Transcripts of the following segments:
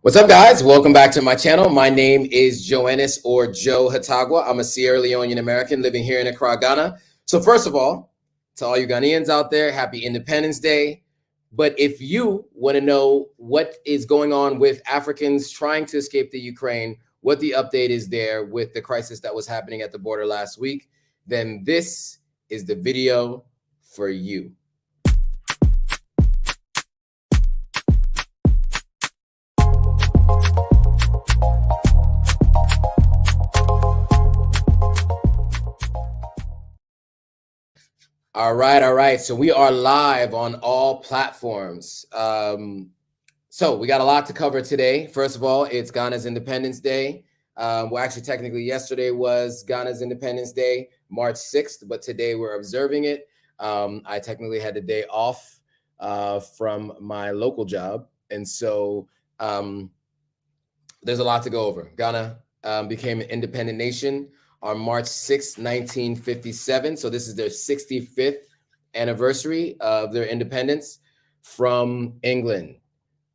What's up, guys? Welcome back to my channel. My name is Joannis or Joe Hatagwa. I'm a Sierra Leonean American living here in Accra, Ghana. So first of all, to all you Ghanaians out there, happy Independence Day. But if you want to know what is going on with Africans trying to escape the Ukraine, what the update is there with the crisis that was happening at the border last week, then this is the video for you. All right. So we are live on all platforms. So we got a lot to cover today. First of all, it's Ghana's Independence Day. Well, actually, technically, yesterday was Ghana's Independence Day, March 6th, but today we're observing it. I technically had the day off from my local job. And so there's a lot to go over. Ghana became an independent nation on March 6, 1957. So this is their 65th anniversary of their independence from England.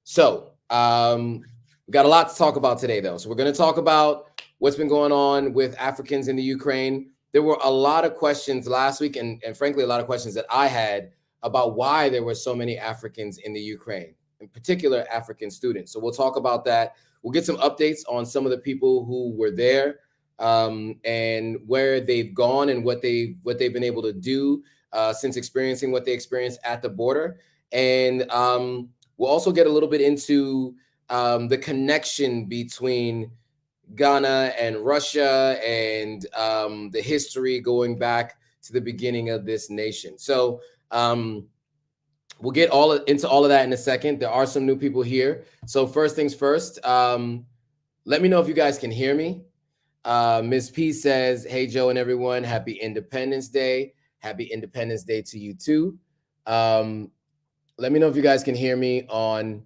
So we got a lot to talk about today, though. So we're going to talk about what's been going on with Africans in the Ukraine. There were a lot of questions last week, and frankly, a lot of questions that I had about why there were so many Africans in the Ukraine, in particular African students. So we'll talk about that. We'll get some updates on some of the people who were there, and where they've gone and what they've been able to do since experiencing what they experienced at the border. And we'll also get a little bit into the connection between Ghana and Russia and the history going back to the beginning of this nation. So we'll get into all of that in a second. There are some new people here. So first things first, let me know if you guys can hear me. Ms. P says, hey, Joe and everyone, happy Independence Day. Happy Independence Day to you too. Let me know if you guys can hear me on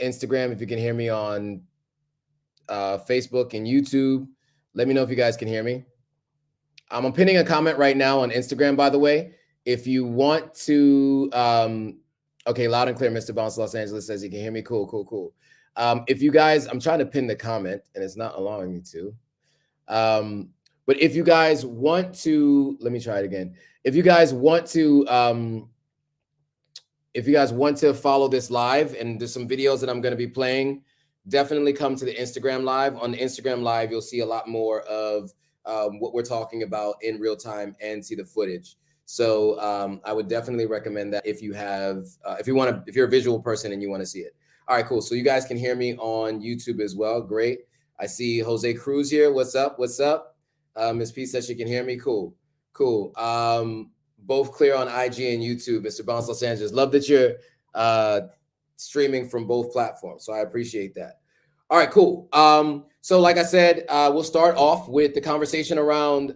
Instagram, if you can hear me on Facebook and YouTube. Let me know if you guys can hear me. I'm pinning a comment right now on Instagram, by the way. If you want to, okay, loud and clear, Mr. Bounce Los Angeles says you can hear me. Cool. If you guys, I'm trying to pin the comment and it's not allowing me to. But if you guys want to, let me try it again. If you guys want to follow this live, and there's some videos that I'm going to be playing, definitely come to the Instagram live. On the Instagram live, you'll see a lot more of what we're talking about in real time and see the footage. So I would definitely recommend that if you have, if you're a visual person and you want to see it. All right, cool. So you guys can hear me on YouTube as well. Great. I see Jose Cruz here. What's up? Ms. P says she can hear me. Cool. Both clear on IG and YouTube, Mr. Bounce Los Angeles. Love that you're streaming from both platforms. So I appreciate that. All right, cool. So like I said, we'll start off with the conversation around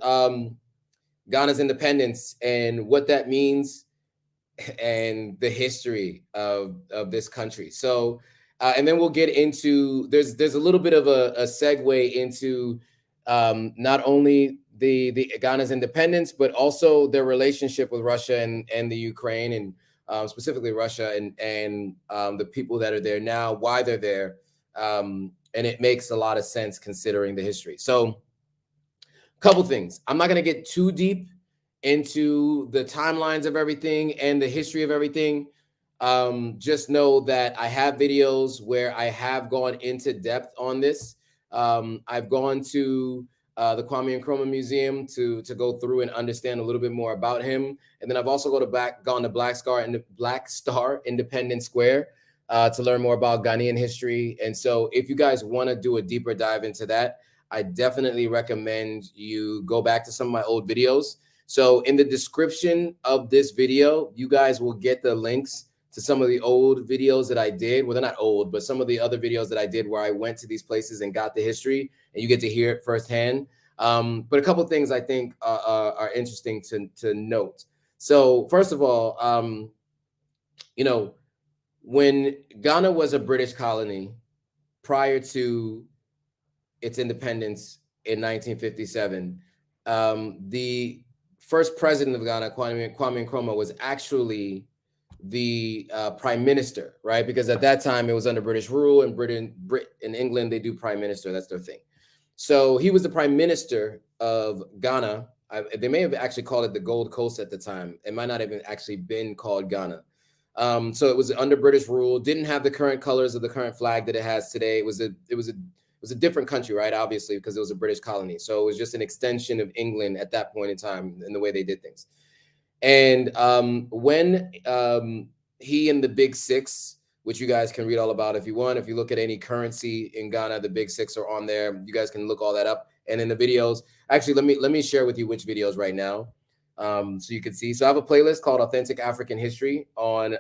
Ghana's independence and what that means and the history of this country. So, and then we'll get into, there's a little bit of a segue into not only the Ghana's independence, but also their relationship with Russia and the Ukraine, and specifically Russia and the people that are there now, why they're there. And it makes a lot of sense considering the history. So a couple things. I'm not going to get too deep into the timelines of everything and the history of everything. Just know that I have videos where I have gone into depth on this. I've gone to the Kwame Nkrumah Museum to go through and understand a little bit more about him. And then I've also gone to Black Star Independence Square to learn more about Ghanaian history. And so if you guys want to do a deeper dive into that, I definitely recommend you go back to some of my old videos. So in the description of this video, you guys will get the links to some of the old videos that I did. Well, they're not old, but some of the other videos that I did where I went to these places and got the history, and you get to hear it firsthand. But a couple of things I think are interesting to note. So first of all, you know, when Ghana was a British colony prior to its independence in 1957, the first president of Ghana, Kwame Nkrumah, was actually the prime minister, right? Because at that time it was under British rule, and in England they do prime minister. That's their thing. So he was the prime minister of Ghana. They may have actually called it the Gold Coast at the time. It might not have actually been called Ghana. So it was under British rule. Didn't have the current colors of the current flag that it has today. It was a different country, right? Obviously, because it was a British colony. So it was just an extension of England at that point in time in the way they did things. And when he and the Big Six, which you guys can read all about if you want. If you look at any currency in Ghana, the Big Six are on there. You guys can look all that up. And in the videos, actually, let me share with you which videos right now, so you can see. So I have a playlist called Authentic African History on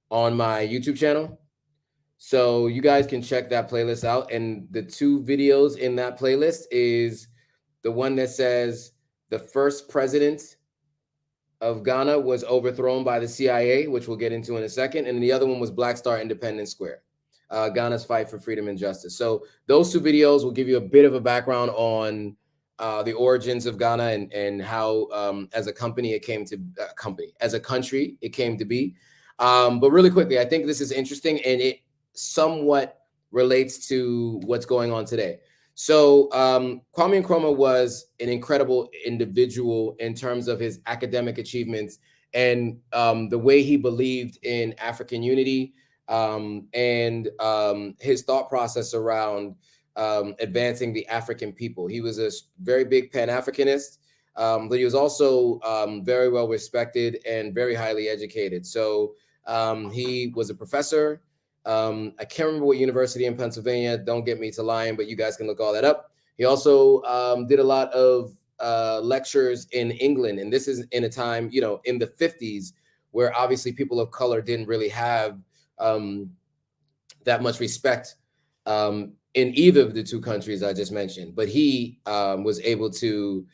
my YouTube channel. So you guys can check that playlist out. And the two videos in that playlist is the one that says the first president of Ghana was overthrown by the CIA, which we'll get into in a second. And the other one was Black Star Independence Square, Ghana's fight for freedom and justice. So those two videos will give you a bit of a background on the origins of Ghana and how, as a company, it came to as a country, it came to be. But really quickly, I think this is interesting, and it somewhat relates to what's going on today. So Kwame Nkrumah was an incredible individual in terms of his academic achievements and the way he believed in African unity, and his thought process around advancing the African people. He was a very big Pan-Africanist, but he was also very well respected and very highly educated. So he was a professor. I can't remember what university in Pennsylvania. Don't get me to lying, but you guys can look all that up. He also did a lot of lectures in England. And this is in a time, you know, in the 50s, where obviously people of color didn't really have that much respect in either of the two countries I just mentioned. But he was able to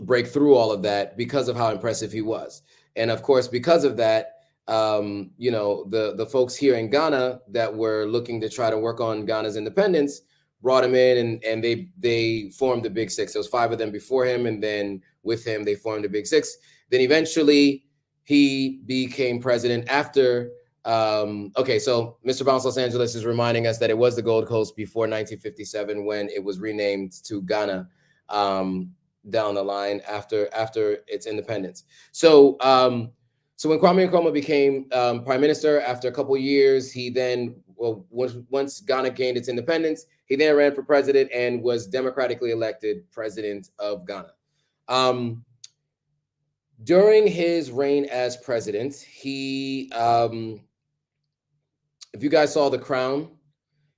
break through all of that because of how impressive he was. And of course, because of that, you know, the folks here in Ghana that were looking to try to work on Ghana's independence brought him in, and they formed the Big Six. There was 5 of them before him, and then with him they formed the Big Six. Then eventually he became president after. Okay, so Mr. Bounce Los Angeles is reminding us that it was the Gold Coast before 1957 when it was renamed to Ghana down the line after its independence. So so when Kwame Nkrumah became prime minister, after a couple of years, he then, well, once Ghana gained its independence, he then ran for president and was democratically elected president of Ghana. During his reign as president, he, if you guys saw The Crown,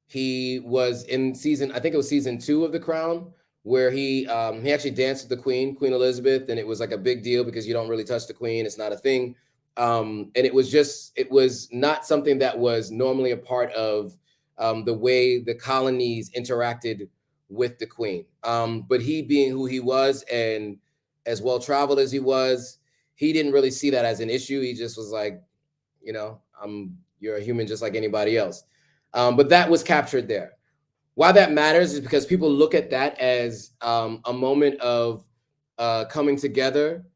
he was in season, I think it was season 2 of The Crown, where he actually danced with the Queen Elizabeth, and it was like a big deal because you don't really touch the Queen. It's not a thing. And it was not something that was normally a part of the way the colonies interacted with the Queen. But he, being who he was and as well-traveled as he was, he didn't really see that as an issue. He just was like, you know, you're a human just like anybody else. But that was captured there. Why that matters is because people look at that as a moment of coming together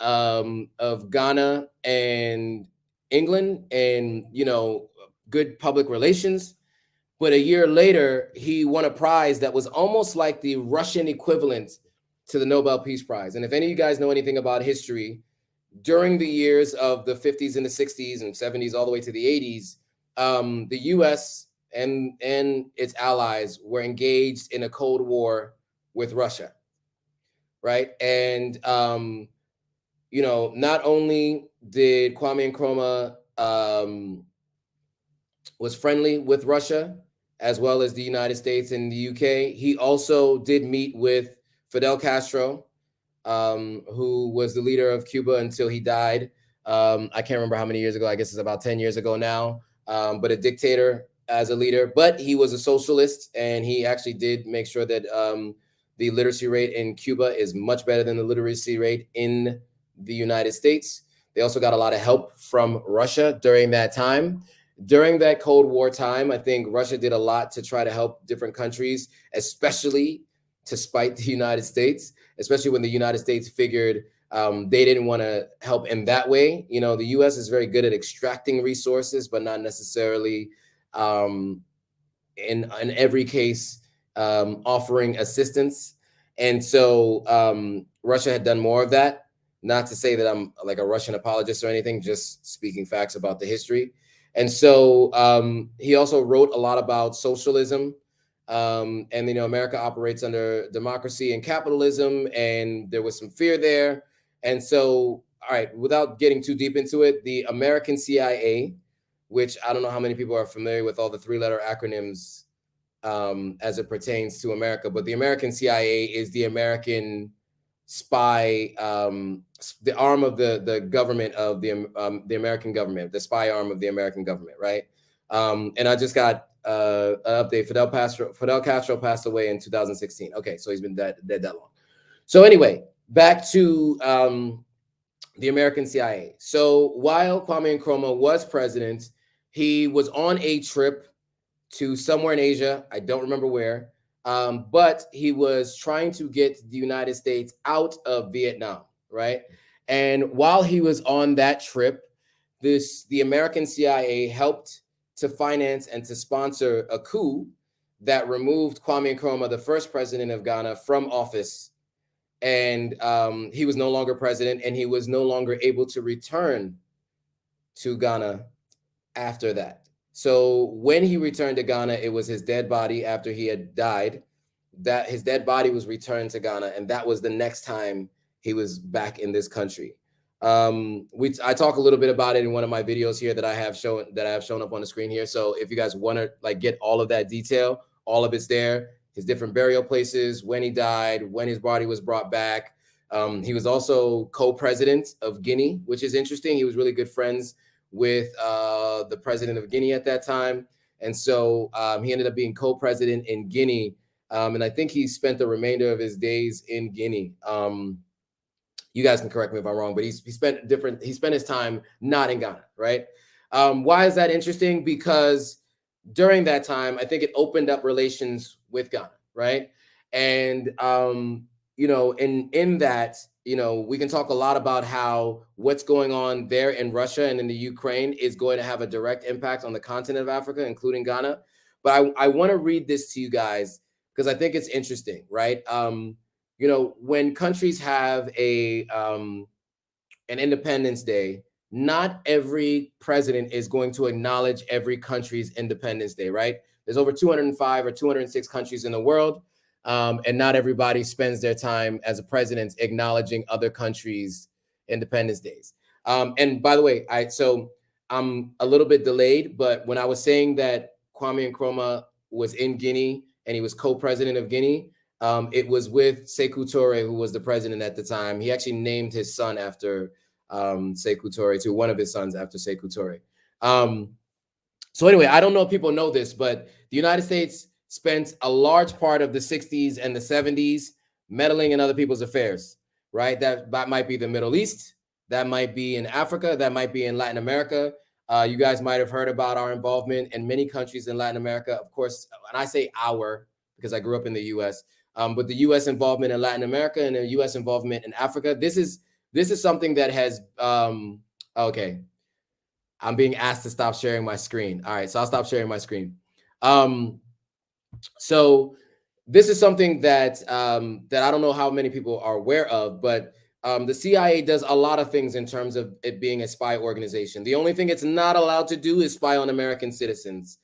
of Ghana and England, and, you know, good public relations. But a year later, he won a prize that was almost like the Russian equivalent to the Nobel Peace Prize. And if any of you guys know anything about history, during the years of the 50s and the 60s and 70s, all the way to the 80s, the US and its allies were engaged in a Cold War with Russia, right? And you know, not only did Kwame Nkrumah was friendly with Russia, as well as the United States and the UK, he also did meet with Fidel Castro, who was the leader of Cuba until he died. I can't remember how many years ago. I guess it's about 10 years ago now. But a dictator as a leader. But he was a socialist, and he actually did make sure that the literacy rate in Cuba is much better than the literacy rate in the United States. They also got a lot of help from Russia during that time. During that Cold War time, I think Russia did a lot to try to help different countries, especially to spite the United States, especially when the United States figured they didn't want to help in that way. You know, the U.S. is very good at extracting resources, but not necessarily in every case offering assistance. And so Russia had done more of that. Not to say that I'm like a Russian apologist or anything, just speaking facts about the history. And so he also wrote a lot about socialism. And, you know, America operates under democracy and capitalism, and there was some fear there. And so, all right, without getting too deep into it, the American CIA, which I don't know how many people are familiar with all the three-letter acronyms as it pertains to America, but the American CIA is the American spy, the arm of the government of the American government, the spy arm of the American government, right? And I just got an update. Fidel Castro passed away in 2016. Okay, so he's been dead that long. So anyway, back to the American CIA. So while Kwame Nkrumah was president, he was on a trip to somewhere in Asia. I don't remember where, but he was trying to get the United States out of Vietnam, right? And while he was on that trip, the American CIA helped to finance and to sponsor a coup that removed Kwame Nkrumah, the first president of Ghana, from office. And he was no longer president, and he was no longer able to return to Ghana after that. So when he returned to Ghana, it was his dead body after he had died. That his dead body was returned to Ghana, and that was the next time he was back in this country. I talk a little bit about it in one of my videos here that I have shown up on the screen here. So if you guys want to like get all of that detail, all of it's there. His different burial places, when he died, when his body was brought back. He was also co-president of Guinea, which is interesting. He was really good friends with the president of Guinea at that time. And so he ended up being co-president in Guinea. And I think he spent the remainder of his days in Guinea. You guys can correct me if I'm wrong, but he spent his time not in Ghana, right? Why is that interesting? Because during that time, I think it opened up relations with Ghana, right? And you know, in that, you know, we can talk a lot about how what's going on there in Russia and in the Ukraine is going to have a direct impact on the continent of Africa, including Ghana. But I want to read this to you guys because I think it's interesting, right? You know, when countries have an Independence Day, not every president is going to acknowledge every country's Independence Day, right? There's over 205 or 206 countries in the world. And not everybody spends their time as a president acknowledging other countries' Independence Days. And by the way, so I'm a little bit delayed, but when I was saying that Kwame Nkrumah was in Guinea and he was co-president of Guinea, it was with Sekou Touré, who was the president at the time. He actually named his son after Sekou Touré, to one of his sons after Sekou Touré. So anyway, I don't know if people know this, but the United States spent a large part of the 60s and the 70s meddling in other people's affairs, right? That might be the Middle East, that might be in Africa, that might be in Latin America. You guys might have heard about our involvement in many countries in Latin America. Of course, and I say our because I grew up in the US, but the US involvement in Latin America and the US involvement in Africa, this is something that has, okay. I'm being asked to stop sharing my screen. All right, so I'll stop sharing my screen. So this is something that that I don't know how many people are aware of, but the CIA does a lot of things in terms of it being a spy organization. The only thing it's not allowed to do is spy on American citizens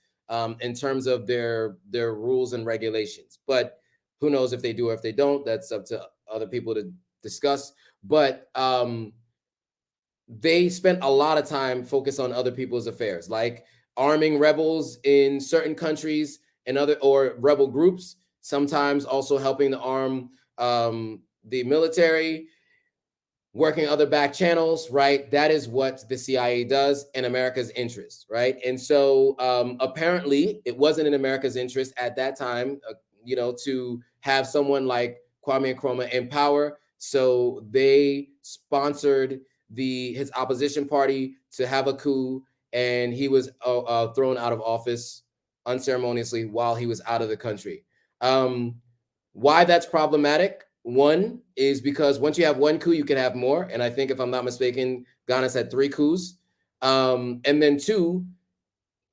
in terms of their rules and regulations. But who knows if they do or if they don't? That's up to other people to discuss. But they spent a lot of time focused on other people's affairs, like arming rebels in certain countries and or rebel groups, sometimes also helping to arm the military, working other back channels, right? That is what the CIA does in America's interest, right? And so apparently it wasn't in America's interest at that time, you know, to have someone like Kwame Nkrumah in power. So they sponsored his opposition party to have a coup, and he was thrown out of office unceremoniously while he was out of the country. Why that's problematic? One is because once you have one coup, you can have more. And I think, if I'm not mistaken, Ghana's had 3 coups. And then two,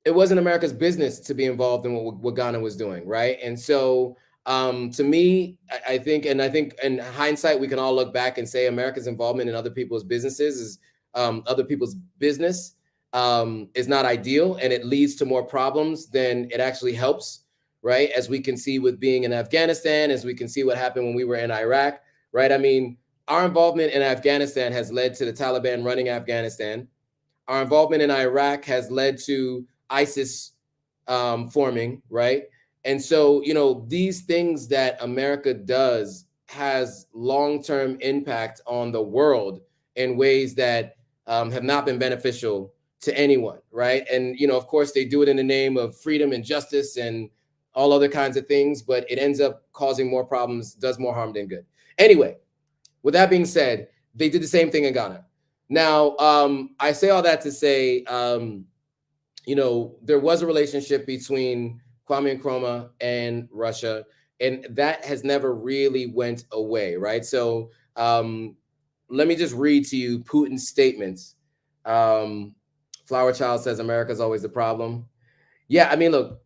it wasn't America's business to be involved in what Ghana was doing, right? And so, to me, I think in hindsight, we can all look back and say America's involvement in other people's businesses is other people's business is not ideal, and it leads to more problems than it actually helps, right? As we can see with being in Afghanistan, as we can see what happened when we were in Iraq, right? I mean, our involvement in Afghanistan has led to the Taliban running Afghanistan. Our involvement in Iraq has led to ISIS forming, right? And so, these things that America does has long-term impact on the world in ways that have not been beneficial to anyone, right? And, of course, they do it in the name of freedom and justice and all other kinds of things, but it ends up causing more problems, does more harm than good. Anyway, with that being said, they did the same thing in Ghana. Now, I say all that to say, there was a relationship between Kwame Nkrumah and Russia, and that has never really went away, right? So let me just read to you Putin's statements. Flower Child says America's always the problem. Yeah, I mean, look,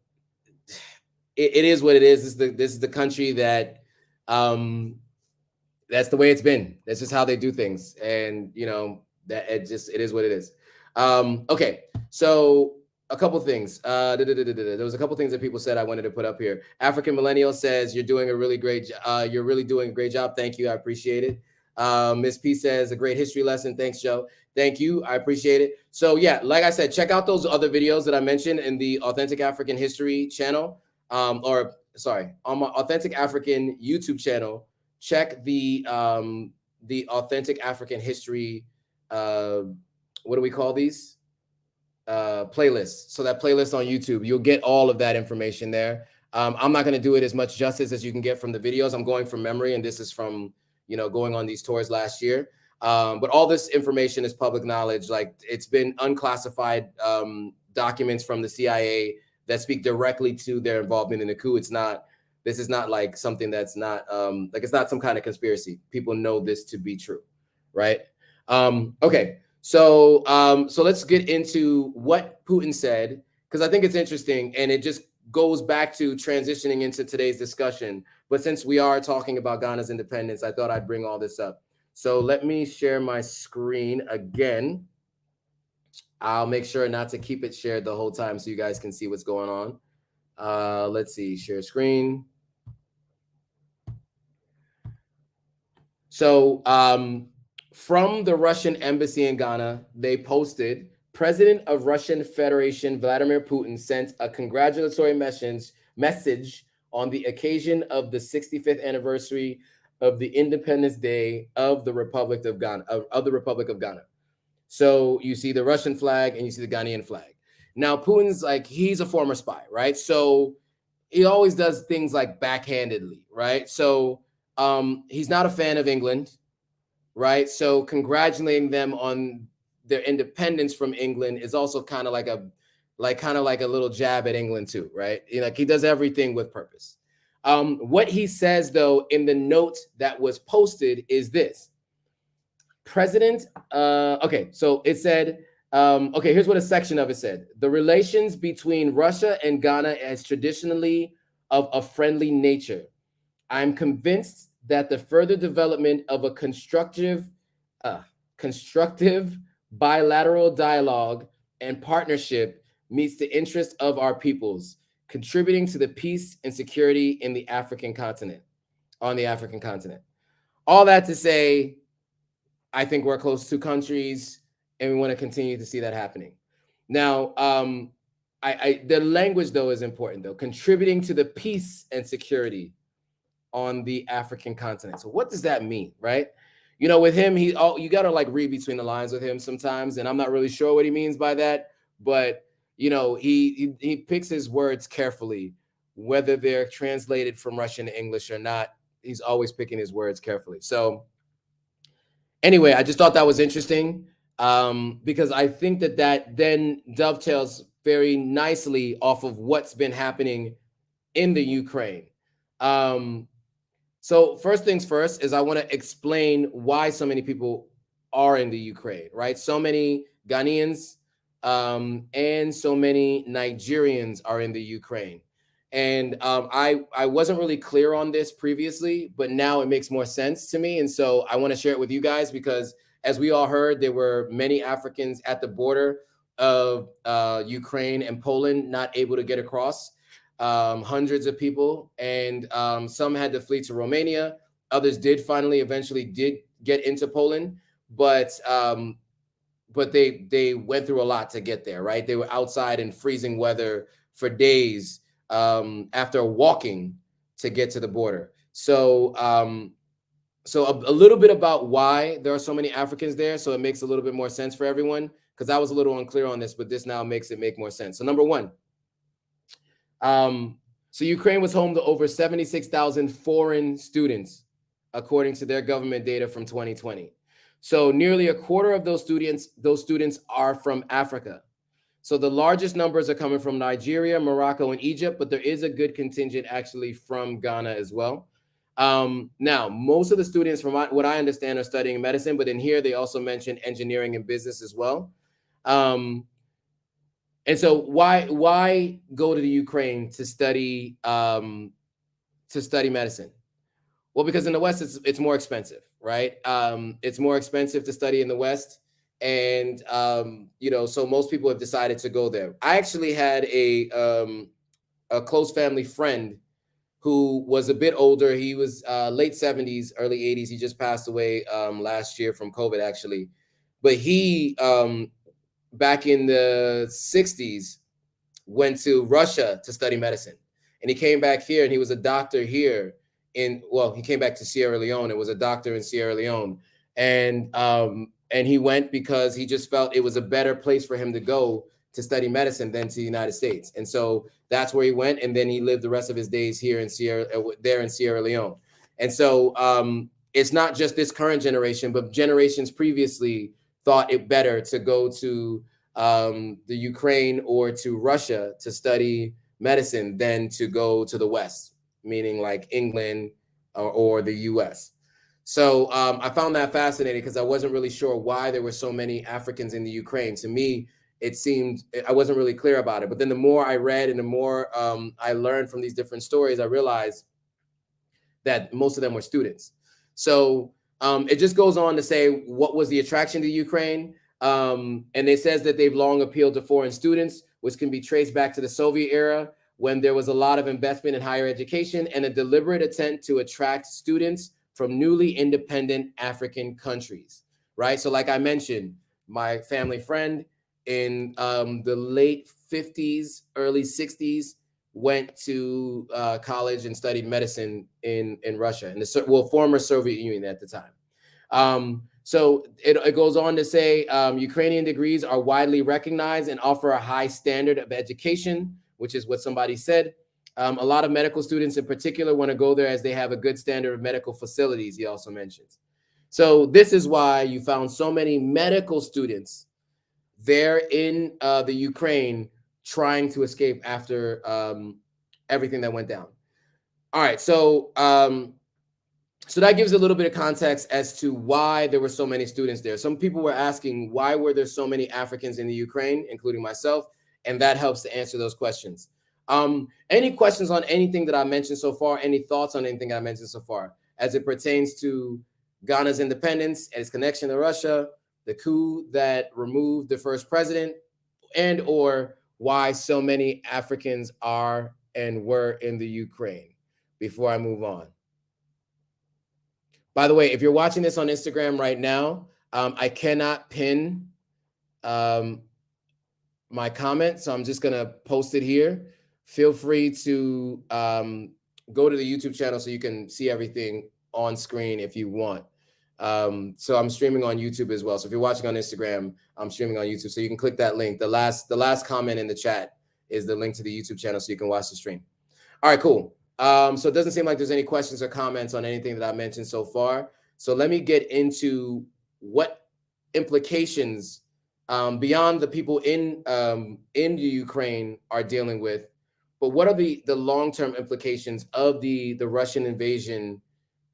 it is what it is. This is the country that that's the way it's been. That's just how they do things, and that it is what it is. Okay, so a couple things. There was a couple things that people said I wanted to put up here. African Millennial says you're doing a really great. You're really doing a great job. Thank you. I appreciate it. Miss P says a great history lesson. Thanks, Joe. Thank you. I appreciate it. So yeah, like I said, check out those other videos that I mentioned in the Authentic African History channel, on my Authentic African YouTube channel. Check the Authentic African History. What do we call these? Playlists. So that playlist on YouTube, you'll get all of that information there. I'm not going to do it as much justice as you can get from the videos. I'm going from memory, and this is from going on these tours last year. But all this information is public knowledge. Like, it's been unclassified documents from the CIA that speak directly to their involvement in the coup. This is not like something that's not it's not some kind of conspiracy. People know this to be true, right? Okay. So let's get into what Putin said, because I think it's interesting, and it just goes back to transitioning into today's discussion. But since we are talking about Ghana's independence, I thought I'd bring all this up. So let me share my screen again. I'll make sure not to keep it shared the whole time so you guys can see what's going on. Let's see, share screen. So from the Russian embassy in Ghana, they posted, President of Russian Federation Vladimir Putin sent a congratulatory message on the occasion of the 65th anniversary of the Independence Day of the Republic of Ghana. So you see the Russian flag and you see the Ghanaian flag. Now, Putin's he's a former spy, right? So he always does things like backhandedly, right? So he's not a fan of England, right? So congratulating them on their independence from England is also kind of like a little jab at England too, right? He does everything with purpose. What he says, though, in the note that was posted is this. President, okay, so it said, here's what a section of it said. The relations between Russia and Ghana is traditionally of a friendly nature. I'm convinced that the further development of a constructive bilateral dialogue and partnership meets the interest of our peoples, contributing to the peace and security in the African continent, All that to say, I think we're close to countries, and we want to continue to see that happening. Now, the language, though, is important, though. Contributing to the peace and security on the African continent. So what does that mean, right? With him, you got to read between the lines with him sometimes, and I'm not really sure what he means by that. But he picks his words carefully, whether they're translated from Russian to English or not. He's always picking his words carefully. So anyway, I just thought that was interesting, because I think that then dovetails very nicely off of what's been happening in the Ukraine. So first things first is I want to explain why so many people are in the Ukraine, right? So many Ghanaians and so many Nigerians are in the Ukraine. And I wasn't really clear on this previously, but now it makes more sense to me. And so I want to share it with you guys because, as we all heard, there were many Africans at the border of Ukraine and Poland not able to get across. Hundreds of people, and some had to flee to Romania. Others did eventually did get into Poland, but they went through a lot to get there, right? They were outside in freezing weather for days after walking to get to the border. So a little bit about why there are so many Africans there, so it makes a little bit more sense for everyone, because I was a little unclear on this, but this now makes it make more sense. So number one, so Ukraine was home to over 76,000 foreign students, according to their government data from 2020. So nearly a quarter of those students are from Africa. So the largest numbers are coming from Nigeria, Morocco, and Egypt, but there is a good contingent actually from Ghana as well. Now, most of the students, from what I understand, are studying medicine, but in here they also mentioned engineering and business as well. And so why go to the Ukraine to study medicine? Well, because in the West it's more expensive, right? It's more expensive to study in the West, and so most people have decided to go there. I actually had a close family friend who was a bit older. He was late 70s, early 80s. He just passed away last year from COVID, actually. But he back in the 60s went to Russia to study medicine, and he came back here and he was a doctor here he came back to Sierra Leone and was a doctor in Sierra Leone, and he went because he just felt it was a better place for him to go to study medicine than to the United States. And so that's where he went, and then he lived the rest of his days here in Sierra Leone. And so it's not just this current generation, but generations previously thought it better to go to the Ukraine or to Russia to study medicine than to go to the West, meaning like England or the US. So I found that fascinating because I wasn't really sure why there were so many Africans in the Ukraine. To me, it seemed I wasn't really clear about it. But then the more I read and the more I learned from these different stories, I realized that most of them were students. So it just goes on to say what was the attraction to Ukraine. And it says that they've long appealed to foreign students, which can be traced back to the Soviet era, when there was a lot of investment in higher education and a deliberate attempt to attract students from newly independent African countries, right? So like I mentioned, my family friend in the late 50s, early 60s, went to college and studied medicine in Russia, in the former Soviet Union at the time. So it goes on to say Ukrainian degrees are widely recognized and offer a high standard of education, which is what somebody said. A lot of medical students in particular want to go there as they have a good standard of medical facilities, he also mentions. So this is why you found so many medical students there in the Ukraine trying to escape after everything that went down. All right, so that gives a little bit of context as to why there were so many students there. Some people were asking, why were there so many Africans in the Ukraine, including myself? And that helps to answer those questions. Any questions on anything that I mentioned so far? Any thoughts on anything I mentioned so far as it pertains to Ghana's independence and its connection to Russia, the coup that removed the first president, and or why so many Africans are and were in the Ukraine, before I move on? By the way, if you're watching this on Instagram right now, I cannot pin my comment, so I'm just gonna post it here. Feel free to go to the YouTube channel so you can see everything on screen if you want. So I'm streaming on YouTube as well. So if you're watching on Instagram, I'm streaming on YouTube. So you can click that link. The last comment in the chat is the link to the YouTube channel so you can watch the stream. All right, cool. So it doesn't seem like there's any questions or comments on anything that I mentioned so far. So let me get into what implications beyond the people in the Ukraine are dealing with, but what are the long-term implications of the Russian invasion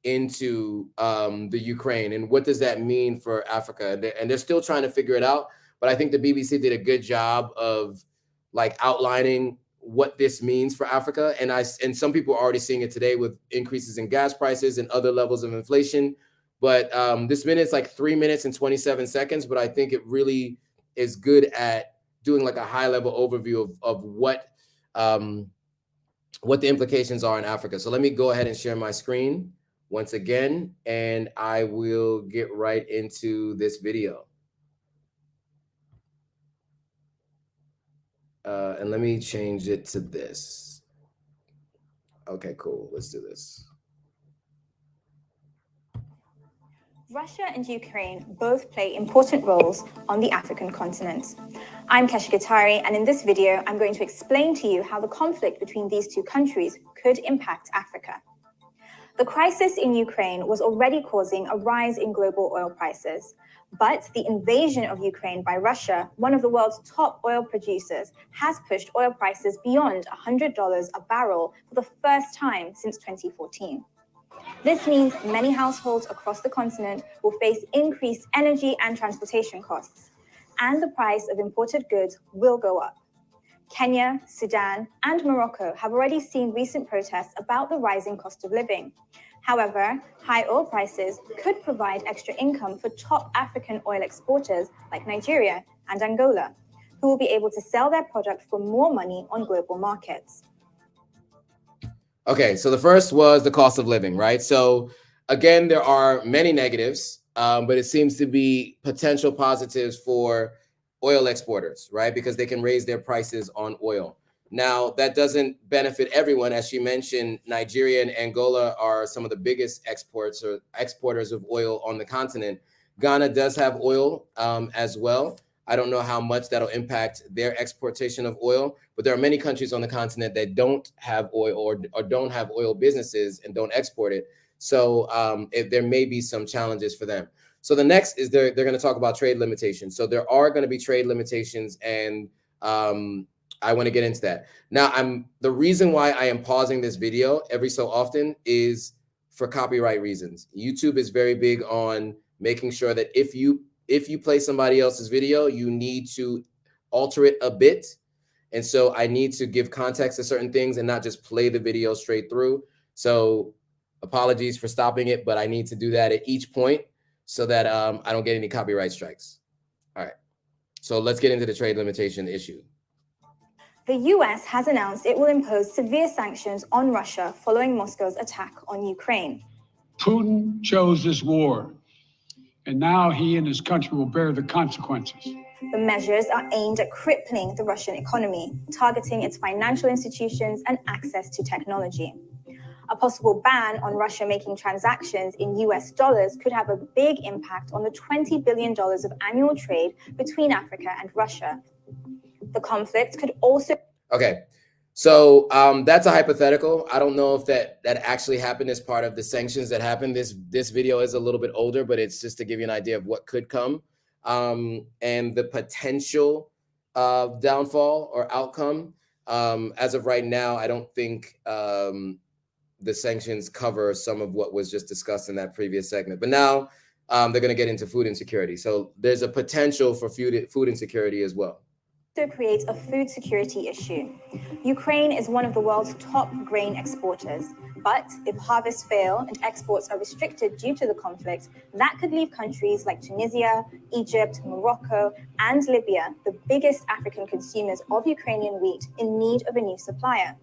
into the Ukraine, and what does that mean for Africa? And they're still trying to figure it out. But I think the BBC did a good job of like outlining what this means for Africa. And some people are already seeing it today with increases in gas prices and other levels of inflation. But this minute's like 3 minutes and 27 seconds. But I think it really is good at doing like a high level overview of what the implications are in Africa. So let me go ahead and share my screen once again, and I will get right into this video. And let me change it to this. Okay, cool. Let's do this. Russia and Ukraine both play important roles on the African continent. I'm Kesha Gitari, and in this video, I'm going to explain to you how the conflict between these two countries could impact Africa. The crisis in Ukraine was already causing a rise in global oil prices, but the invasion of Ukraine by Russia, one of the world's top oil producers, has pushed oil prices beyond $100 a barrel for the first time since 2014. This means many households across the continent will face increased energy and transportation costs, and the price of imported goods will go up. Kenya, Sudan, and Morocco have already seen recent protests about the rising cost of living. However, high oil prices could provide extra income for top African oil exporters like Nigeria and Angola, who will be able to sell their product for more money on global markets. Okay, so the first was the cost of living, right? So again, there are many negatives, but it seems to be potential positives for oil exporters, right? Because they can raise their prices on oil. Now, that doesn't benefit everyone. As she mentioned, Nigeria and Angola are some of the biggest exporters of oil on the continent. Ghana does have oil as well. I don't know how much that'll impact their exportation of oil, but there are many countries on the continent that don't have oil or don't have oil businesses and don't export it. So there may be some challenges for them. So the next is they're going to talk about trade limitations. So there are going to be trade limitations, and I want to get into that. Now, the reason why I am pausing this video every so often is for copyright reasons. YouTube is very big on making sure that if you play somebody else's video, you need to alter it a bit. And so I need to give context to certain things and not just play the video straight through. So apologies for stopping it, but I need to do that at each point so that I don't get any copyright strikes. All right, so let's get into the trade limitation issue. The US has announced it will impose severe sanctions on Russia following Moscow's attack on Ukraine. Putin chose this war, and now he and his country will bear the consequences. The measures are aimed at crippling the Russian economy, targeting its financial institutions and access to technology. A possible ban on Russia making transactions in US dollars could have a big impact on the $20 billion of annual trade between Africa and Russia. The conflict could also... Okay, so that's a hypothetical. I don't know if that actually happened as part of the sanctions that happened. This video is a little bit older, but it's just to give you an idea of what could come and the potential downfall or outcome. As of right now, I don't think the sanctions cover some of what was just discussed in that previous segment. But now they're going to get into food insecurity. So there's a potential for food insecurity as well. Creates a food security issue. Ukraine is one of the world's top grain exporters, but if harvests fail and exports are restricted due to the conflict, that could leave countries like Tunisia, Egypt, Morocco, and Libya, the biggest African consumers of Ukrainian wheat, in need of a new supplier.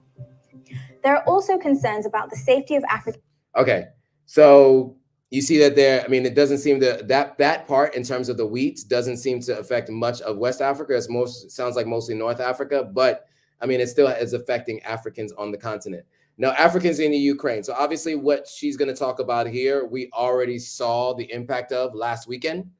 There are also concerns about the safety of Africa. Okay, so you see that there, I mean, it doesn't seem to, that part in terms of the wheat doesn't seem to affect much of West Africa. It sounds like mostly North Africa, but I mean, it still is affecting Africans on the continent. Now, Africans in the Ukraine. So obviously what she's going to talk about here, we already saw the impact of last weekend.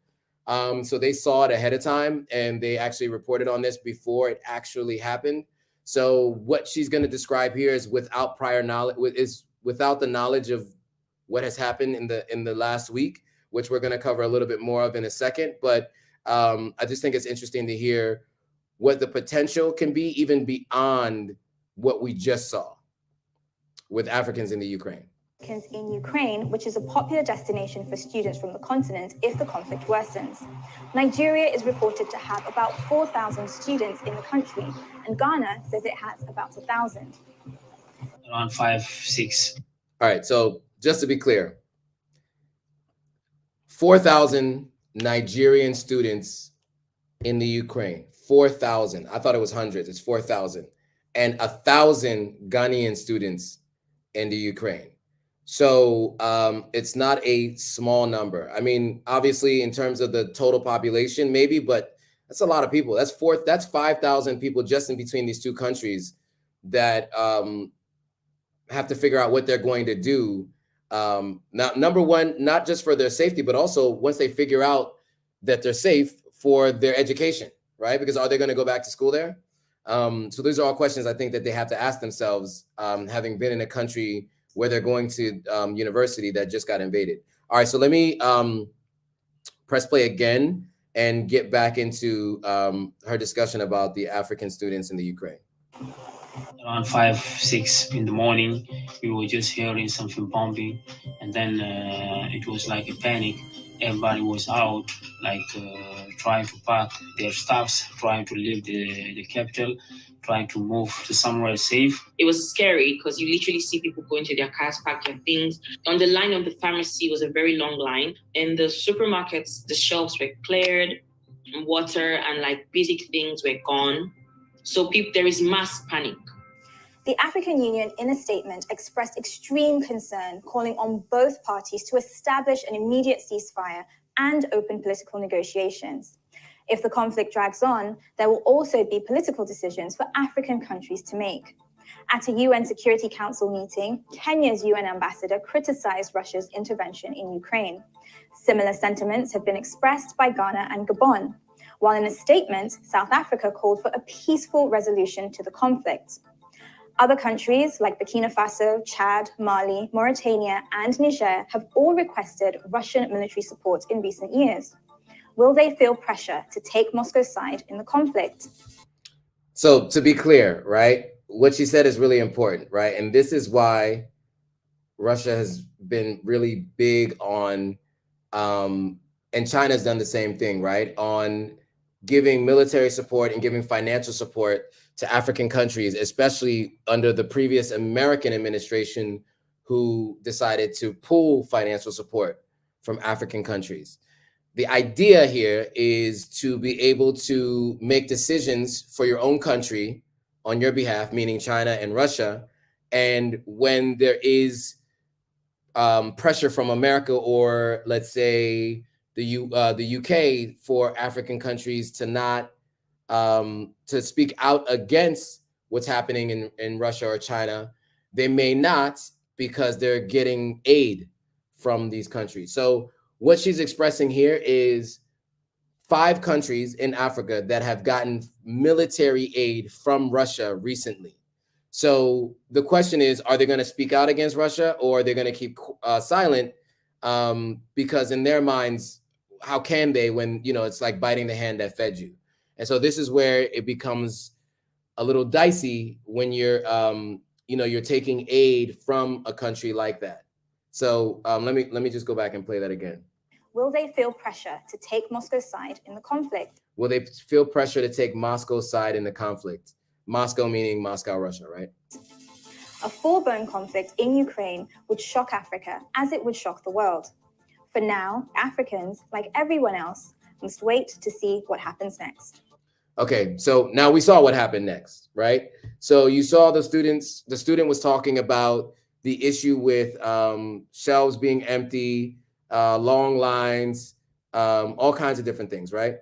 So they saw it ahead of time, and they actually reported on this before it actually happened. So what she's going to describe here is without prior knowledge, without the knowledge of what has happened in the last week, which we're going to cover a little bit more of in a second. But I just think it's interesting to hear what the potential can be, even beyond what we just saw with Africans in the Ukraine. In Ukraine, which is a popular destination for students from the continent if the conflict worsens. Nigeria is reported to have about 4,000 students in the country, and Ghana says it has about 1,000. Around 5, 6. All right, so just to be clear, 4,000 Nigerian students in the Ukraine. 4,000. I thought it was hundreds. It's 4,000. And 1,000 Ghanaian students in the Ukraine. So it's not a small number. I mean, obviously, in terms of the total population, maybe, but that's a lot of people. That's 5,000 people just in between these two countries that have to figure out what they're going to do. Now, number one, not just for their safety, but also once they figure out that they're safe, for their education, right? Because are they going to go back to school there? So these are all questions I think that they have to ask themselves, having been in a country where they're going to university that just got invaded. All right, so let me press play again and get back into her discussion about the African students in the Ukraine. Around 5, 6 in the morning, we were just hearing something bombing, and then it was like a panic. Everybody was out, like trying to pack their stuffs, trying to leave the capital, trying to move to somewhere safe. It was scary because you literally see people go into their cars, pack their things. On the line of the pharmacy was a very long line. In the supermarkets, the shelves were cleared, water and like basic things were gone. So there is mass panic. The African Union, in a statement, expressed extreme concern, calling on both parties to establish an immediate ceasefire and open political negotiations. If the conflict drags on, there will also be political decisions for African countries to make. At a UN Security Council meeting, Kenya's UN ambassador criticized Russia's intervention in Ukraine. Similar sentiments have been expressed by Ghana and Gabon, while in a statement, South Africa called for a peaceful resolution to the conflict. Other countries like Burkina Faso, Chad, Mali, Mauritania, and Niger have all requested Russian military support in recent years. Will they feel pressure to take Moscow's side in the conflict? So to be clear, right, what she said is really important, right? And this is why Russia has been really big on, and China's done the same thing, right, on giving military support and giving financial support to African countries, especially under the previous American administration, who decided to pull financial support from African countries. The idea here is to be able to make decisions for your own country on your behalf, meaning China and Russia. And when there is pressure from America, or let's say the UK, for African countries to not to speak out against what's happening in Russia or China, they may not, because they're getting aid from these countries. So what she's expressing here is 5 countries in Africa that have gotten military aid from Russia recently. So the question is, are they going to speak out against Russia, or are they going to keep silent? Because in their minds, how can they, when, you know, it's like biting the hand that fed you? And so this is where it becomes a little dicey when you're, you're taking aid from a country like that. So let me just go back and play that again. Will they feel pressure to take Moscow's side in the conflict? Will they feel pressure to take Moscow's side in the conflict? Moscow meaning Moscow, Russia, right? A full-blown conflict in Ukraine would shock Africa, as it would shock the world. For now, Africans, like everyone else, must wait to see what happens next. Okay, so now we saw what happened next, right? So you saw the student was talking about the issue with shelves being empty, long lines, all kinds of different things, right?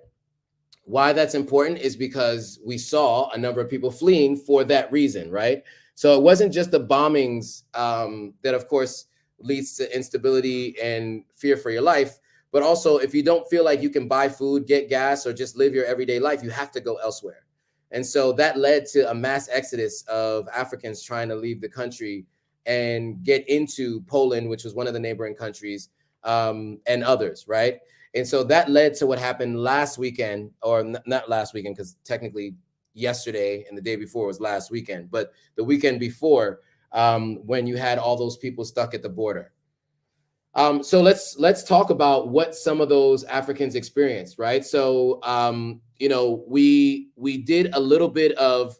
Why that's important is because we saw a number of people fleeing for that reason, right? So it wasn't just the bombings that, of course, leads to instability and fear for your life, but also if you don't feel like you can buy food, get gas, or just live your everyday life, you have to go elsewhere. And so that led to a mass exodus of Africans trying to leave the country and get into Poland, which was one of the neighboring countries, and others, right? And so that led to what happened last weekend, or not last weekend, because technically yesterday and the day before was last weekend, but the weekend before, when you had all those people stuck at the border. So let's talk about what some of those Africans experienced, right? So we did a little bit of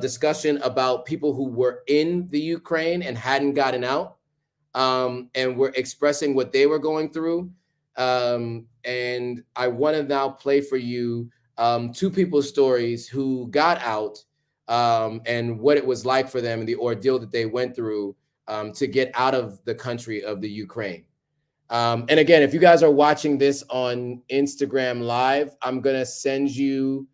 discussion about people who were in the Ukraine and hadn't gotten out, and were expressing what they were going through. And I want to now play for you two people's stories who got out, and what it was like for them and the ordeal that they went through to get out of the country of the Ukraine. And again, if you guys are watching this on Instagram Live, I'm going to send you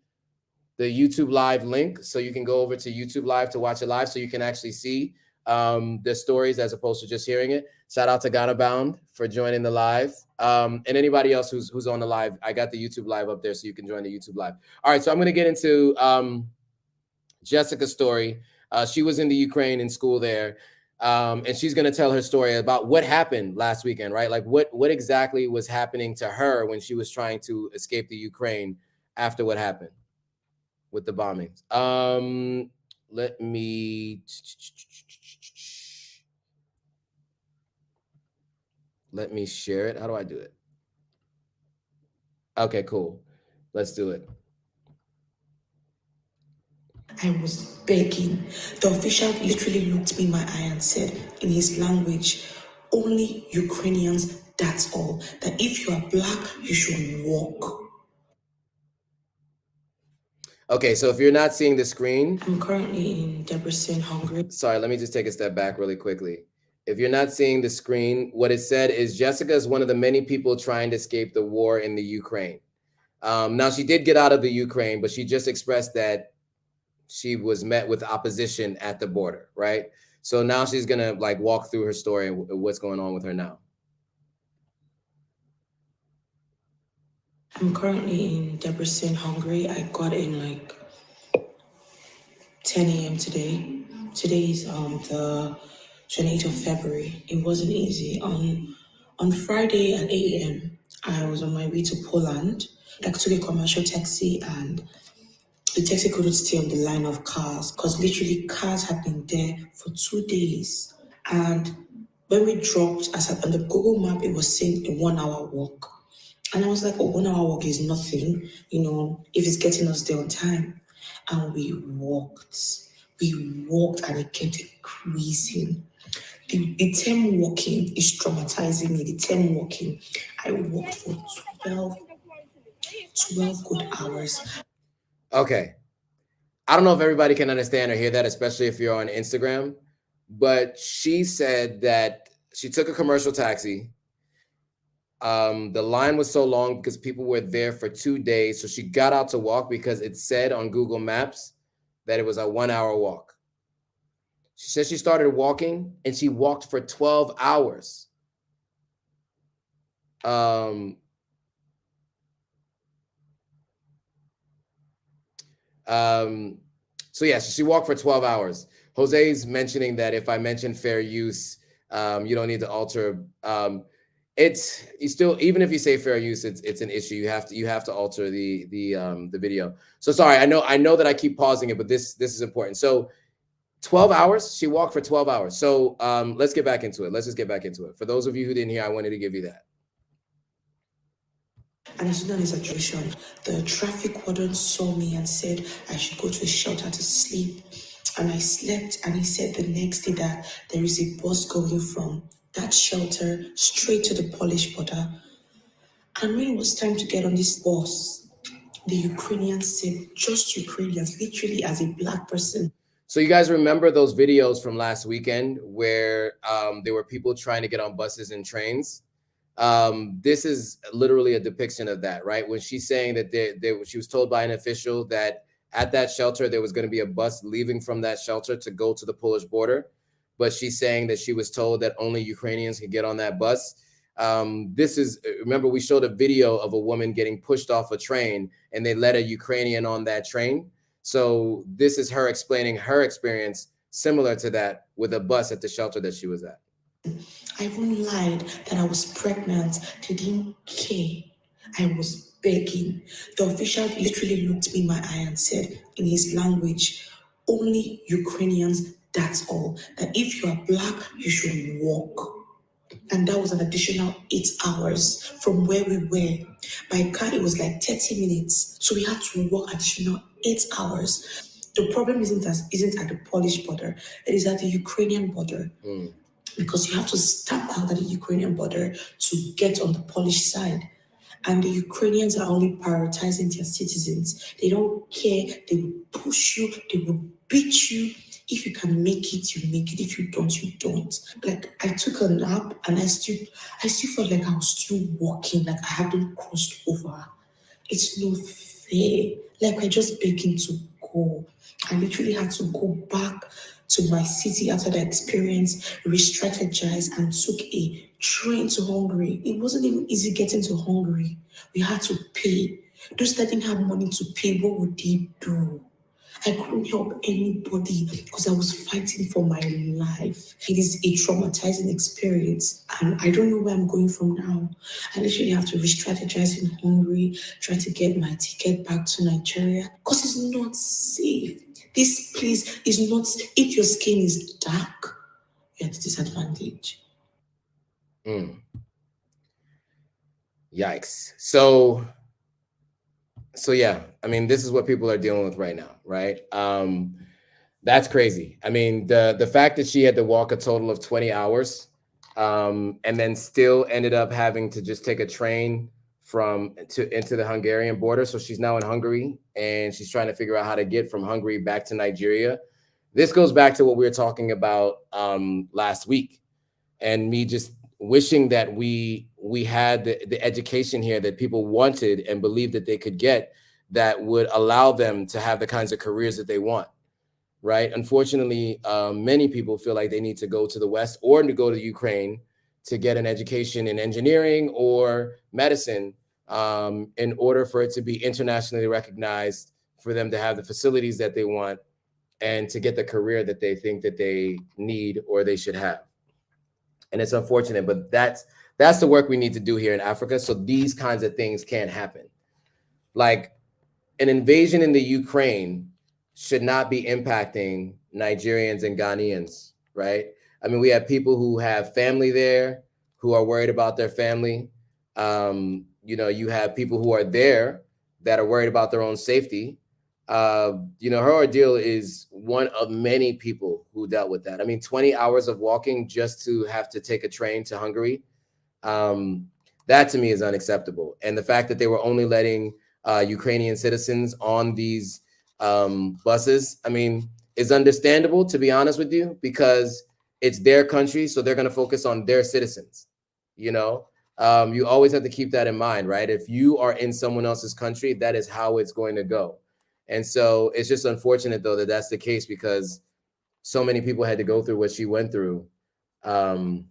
the YouTube Live link so you can go over to YouTube Live to watch it live so you can actually see the stories as opposed to just hearing it. Shout out to Ghana Bound for joining the live. And anybody else who's on the live, I got the YouTube Live up there so you can join the YouTube Live. All right, so I'm going to get into Jessica's story. She was in the Ukraine in school there. And she's going to tell her story about what happened last weekend, right? Like what exactly was happening to her when she was trying to escape the Ukraine after what happened with the bombings. Let me share it. How do I do it? Okay, cool. Let's do it. I was begging. The official literally looked me in my eye and said in his language, only Ukrainians, that's all. That if you are black, you should walk. Okay, so if you're not seeing the screen. I'm currently in Debrecen, Hungary. Sorry, let me just take a step back really quickly. If you're not seeing the screen, what it said is Jessica is one of the many people trying to escape the war in the Ukraine. Now, she did get out of the Ukraine, but she just expressed that she was met with opposition at the border, right? So now she's gonna like walk through her story and what's going on with her now. I'm currently in Debrecen, Hungary. I got in like 10 a.m. today. Today is the 28th of February. It wasn't easy. On Friday at 8 a.m., I was on my way to Poland. I took a commercial taxi and the taxi couldn't stay on the line of cars because literally cars had been there for 2 days. And when we dropped, on the Google map, it was saying a 1 hour walk. And I was like, 1 hour walk is nothing, if it's getting us there on time. And we walked and it kept increasing. The term walking is traumatizing me. The term walking, I walked for 12 good hours. Okay. I don't know if everybody can understand or hear that, especially if you're on Instagram, but she said that she took a commercial taxi. The line was so long because people were there for 2 days. So she got out to walk because it said on Google Maps that it was a 1 hour walk. She said she started walking and she walked for 12 hours. So yeah, she walked for 12 hours. Jose's mentioning that if I mention fair use, you don't need to alter. It's still, even if you say fair use, it's an issue. You have to alter the video. So sorry, I know that I keep pausing it, but this is important. So 12 hours, she walked for 12 hours. So let's get back into it. Let's just get back into it. For those of you who didn't hear, I wanted to give you that. And as soon as exaggeration, the traffic warden saw me and said I should go to a shelter to sleep. And I slept, and he said the next day that there is a bus going from that shelter straight to the Polish border. And when it was time to get on this bus, the Ukrainians said, just Ukrainians, literally as a black person. So you guys remember those videos from last weekend where there were people trying to get on buses and trains? This is literally a depiction of that, right? When she's saying that she was told by an official that at that shelter, there was going to be a bus leaving from that shelter to go to the Polish border. But she's saying that she was told that only Ukrainians could get on that bus. Remember, we showed a video of a woman getting pushed off a train and they let a Ukrainian on that train. So this is her explaining her experience similar to that with a bus at the shelter that she was at. I even lied that I was pregnant. They didn't care. I was begging. The official literally looked me in my eye and said in his language, only Ukrainians, That's all. That if you are black, you should walk. And that was an additional 8 hours from where we were. By car, it was like 30 minutes. So we had to walk additional 8 hours. The problem isn't at the Polish border, it is at the Ukrainian border. Because you have to step out at the Ukrainian border to get on the Polish side. And the Ukrainians are only prioritizing their citizens. They don't care. They will push you. They will beat you. If you can make it, you make it. If you don't, you don't. Like, I took a nap and I still felt like I was still walking, like I hadn't crossed over. It's not fair. Like, we're just begging to go. I literally had to go back to my city after the experience, re-strategize, and took a train to Hungary. It wasn't even easy getting to Hungary. We had to pay. Those that didn't have money to pay, what would they do? I couldn't help anybody because I was fighting for my life. It is a traumatizing experience, and I don't know where I'm going from now. I literally have to re-strategize in Hungary, try to get my ticket back to Nigeria because it's not safe. This place is not, if your skin is dark, you're at a disadvantage. Yikes. So yeah, I mean, this is what people are dealing with right now, right? That's crazy. I mean, the fact that she had to walk a total of 20 hours and then still ended up having to just take a train into the Hungarian border. So she's now in Hungary and she's trying to figure out how to get from Hungary back to Nigeria. This goes back to what we were talking about last week, and me just wishing that we had the education here that people wanted and believed that they could get, that would allow them to have the kinds of careers that they want, right? Unfortunately, many people feel like they need to go to the West or to go to Ukraine to get an education in engineering or medicine in order for it to be internationally recognized, for them to have the facilities that they want and to get the career that they think that they need or they should have. And it's unfortunate, but that's the work we need to do here in Africa. So these kinds of things can't happen. Like, an invasion in the Ukraine should not be impacting Nigerians and Ghanaians, right? I mean, we have people who have family there who are worried about their family. You have people who are there that are worried about their own safety. Her ordeal is one of many people who dealt with that. I mean, 20 hours of walking just to have to take a train to Hungary. That to me is unacceptable. And the fact that they were only letting Ukrainian citizens on these buses, I mean, is understandable, to be honest with you, because it's their country. So they're going to focus on their citizens. You always have to keep that in mind, right? If you are in someone else's country, that is how it's going to go. And so it's just unfortunate, though, that that's the case, because so many people had to go through what she went through. And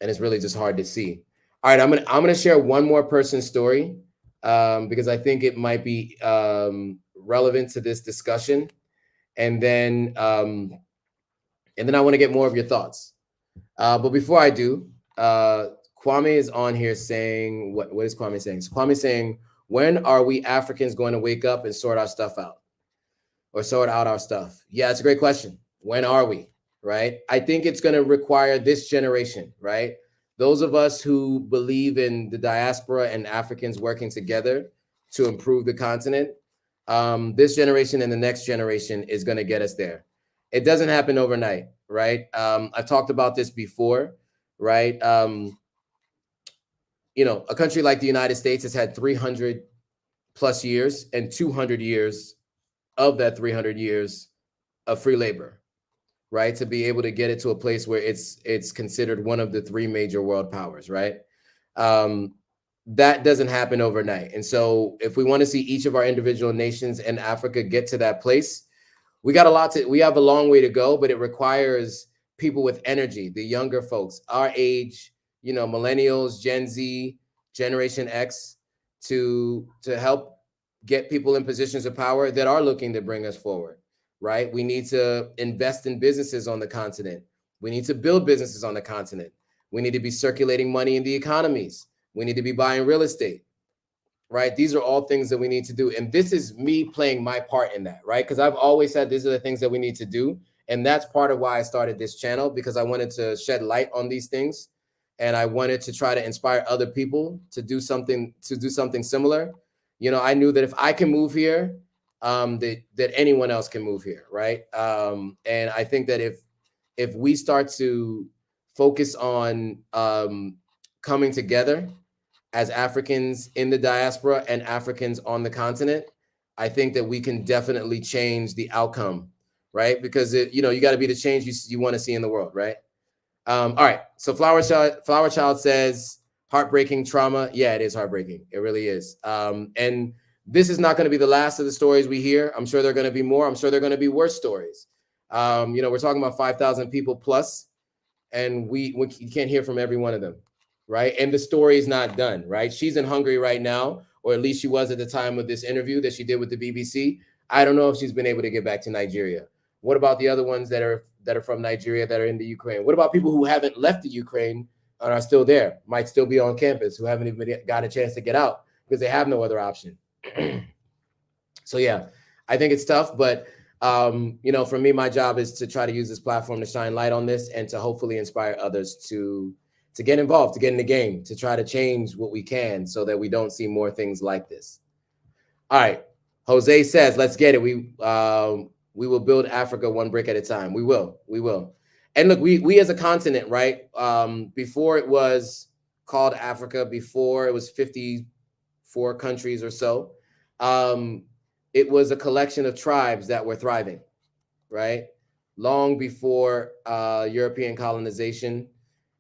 it's really just hard to see. All right, I'm gonna share one more person's story because I think it might be relevant to this discussion. And then I want to get more of your thoughts. But before I do, Kwame is on here saying, what is Kwame saying? So Kwame's saying, when are we Africans going to wake up and sort our stuff out, or sort out our stuff? Yeah, it's a great question. When are we, right? I think it's going to require this generation, right? Those of us who believe in the diaspora and Africans working together to improve the continent, this generation and the next generation is going to get us there. It doesn't happen overnight, right? I've talked about this before, right? A country like the United States has had 300 plus years, and 200 years of that 300 years of free labor, right? To be able to get it to a place where it's considered one of the three major world powers, right? That doesn't happen overnight. And so if we want to see each of our individual nations in Africa get to that place, we have a long way to go, but it requires people with energy, the younger folks, our age, millennials, Gen Z, Generation X, to help get people in positions of power that are looking to bring us forward, right? We need to invest in businesses on the continent. We need to build businesses on the continent. We need to be circulating money in the economies. We need to be buying real estate, right? These are all things that we need to do. And this is me playing my part in that, right? Because I've always said these are the things that we need to do. And that's part of why I started this channel, because I wanted to shed light on these things. And I wanted to try to inspire other people to do something similar. You know, I knew that if I can move here, that anyone else can move here, right? And I think that if we start to focus on coming together as Africans in the diaspora and Africans on the continent, I think that we can definitely change the outcome, right? Because you got to be the change you want to see in the world, right? All right. So Flower Child says, heartbreaking trauma. Yeah, it is heartbreaking. It really is. And this is not going to be the last of the stories we hear. I'm sure there are going to be more. I'm sure there are going to be worse stories. We're talking about 5,000 people plus, and we can't hear from every one of them, right? And the story is not done, right? She's in Hungary right now, or at least she was at the time of this interview that she did with the BBC. I don't know if she's been able to get back to Nigeria. What about the other ones that are from Nigeria that are in the Ukraine? What about people who haven't left the Ukraine and are still there, might still be on campus, who haven't even got a chance to get out because they have no other option? So yeah, I think it's tough, but for me, my job is to try to use this platform to shine light on this and to hopefully inspire others to get involved, to get in the game, to try to change what we can so that we don't see more things like this. All right. Jose says, let's get it. We will build Africa one brick at a time. We will. And look, we as a continent, right? Before it was called Africa, before it was 54 countries or so, it was a collection of tribes that were thriving, right? Long before European colonization.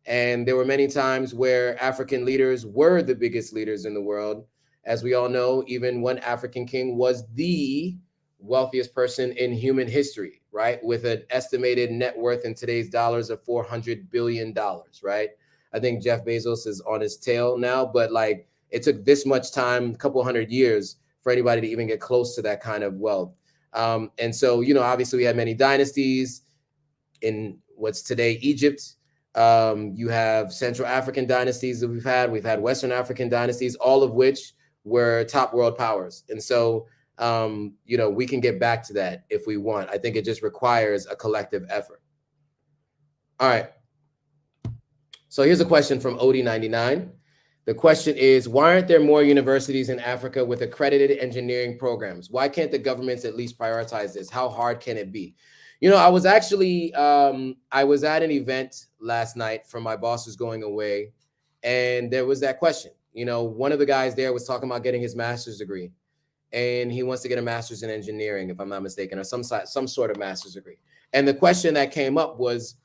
And there were many times where African leaders were the biggest leaders in the world. As we all know, even one African king was the wealthiest person in human history, right? With an estimated net worth in today's dollars of $400 billion, right? I think Jeff Bezos is on his tail now, but like it took this much time, a couple hundred years, for anybody to even get close to that kind of wealth. And so, obviously we had many dynasties in what's today Egypt. You have Central African dynasties that we've had Western African dynasties, all of which were top world powers. And so, we can get back to that if we want. I think it just requires a collective effort. All right. So here's a question from Odie99. The question is, why aren't there more universities in Africa with accredited engineering programs? Why can't the governments at least prioritize this? How hard can it be? I was actually, I was at an event last night for my bosses going away, and there was that question. One of the guys there was talking about getting his master's degree, and he wants to get a master's in engineering, if I'm not mistaken, or some sort of master's degree. And the question that came up was,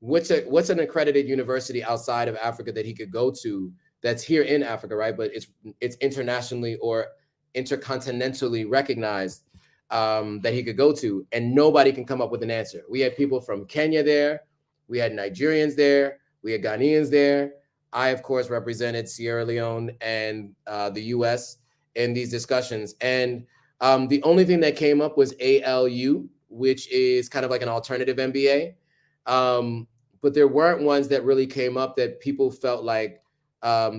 what's an accredited university outside of Africa that he could go to that's here in Africa, right? But it's internationally or intercontinentally recognized, that he could go to, and nobody can come up with an answer. We had people from Kenya there, we had Nigerians there, we had Ghanaians there. I, of course, represented Sierra Leone and the US in these discussions. And the only thing that came up was ALU, which is kind of like an alternative MBA. But there weren't ones that really came up that people felt like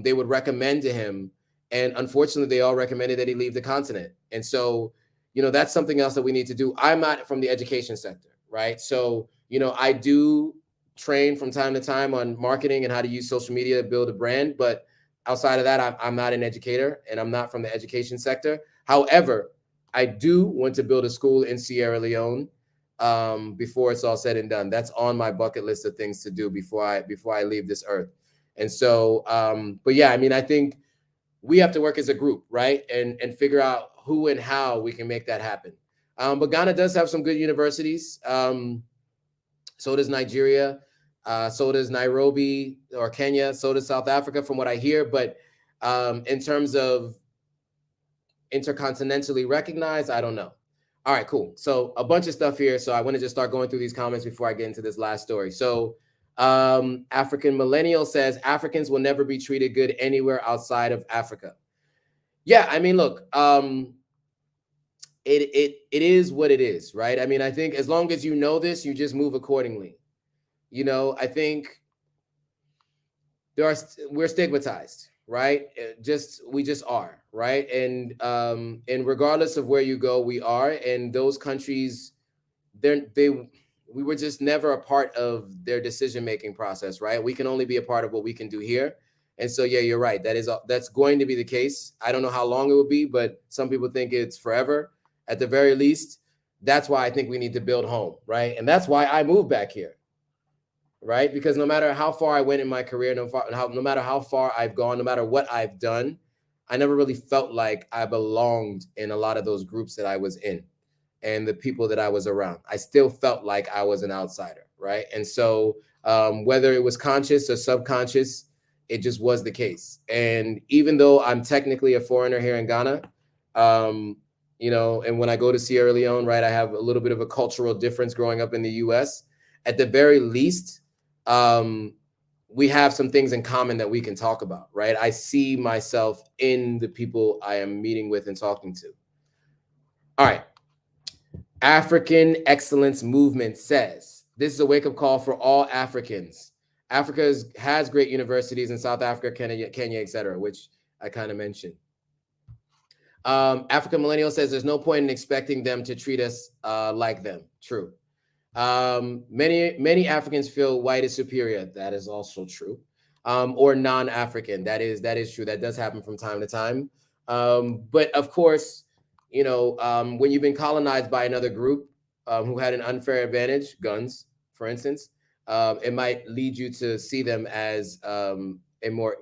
they would recommend to him. And unfortunately, they all recommended that he leave the continent. And so, that's something else that we need to do. I'm not from the education sector, right? So, I do train from time to time on marketing and how to use social media to build a brand. But outside of that, I'm not an educator and I'm not from the education sector. However, I do want to build a school in Sierra Leone before it's all said and done. That's on my bucket list of things to do before I leave this earth. And so, but yeah, I think we have to work as a group, right? And figure out who and how we can make that happen. But Ghana does have some good universities. So does Nigeria. So does Nairobi or Kenya. So does South Africa, from what I hear. But in terms of intercontinentally recognized, I don't know. All right, cool. So a bunch of stuff here. So I want to just start going through these comments before I get into this last story. So African Millennial says, Africans will never be treated good anywhere outside of Africa. Yeah, look, it is what it is, right? I think as long as you know this, you just move accordingly. I think we're stigmatized, right? We just are, right? And regardless of where you go, we are. And those countries, we were just never a part of their decision-making process, right? We can only be a part of what we can do here. And so, yeah, you're right. That's going to be the case. I don't know how long it will be, but some people think it's forever. At the very least, that's why I think we need to build home, right? And that's why I moved back here, right? Because no matter how far I went in my career, no matter how far I've gone, no matter what I've done, I never really felt like I belonged in a lot of those groups that I was in and the people that I was around. I still felt like I was an outsider, right? And so whether it was conscious or subconscious, it just was the case. And even though I'm technically a foreigner here in Ghana, you know, and when I go to Sierra Leone, right, I have a little bit of a cultural difference growing up in the US. At the very least, we have some things in common that we can talk about, right? I see myself in the people I am meeting with and talking to. All right. African Excellence Movement says, this is a wake-up call for all Africans. Africa has great universities in South Africa, Kenya, et cetera, which I kind of mentioned. African Millennial says there's no point in expecting them to treat us like them. True. Many Africans feel white is superior. That is also true. Or non-African. That is true. That does happen from time to time. But of course, you know, when you've been colonized by another group who had an unfair advantage, guns, for instance, it might lead you to see them as a more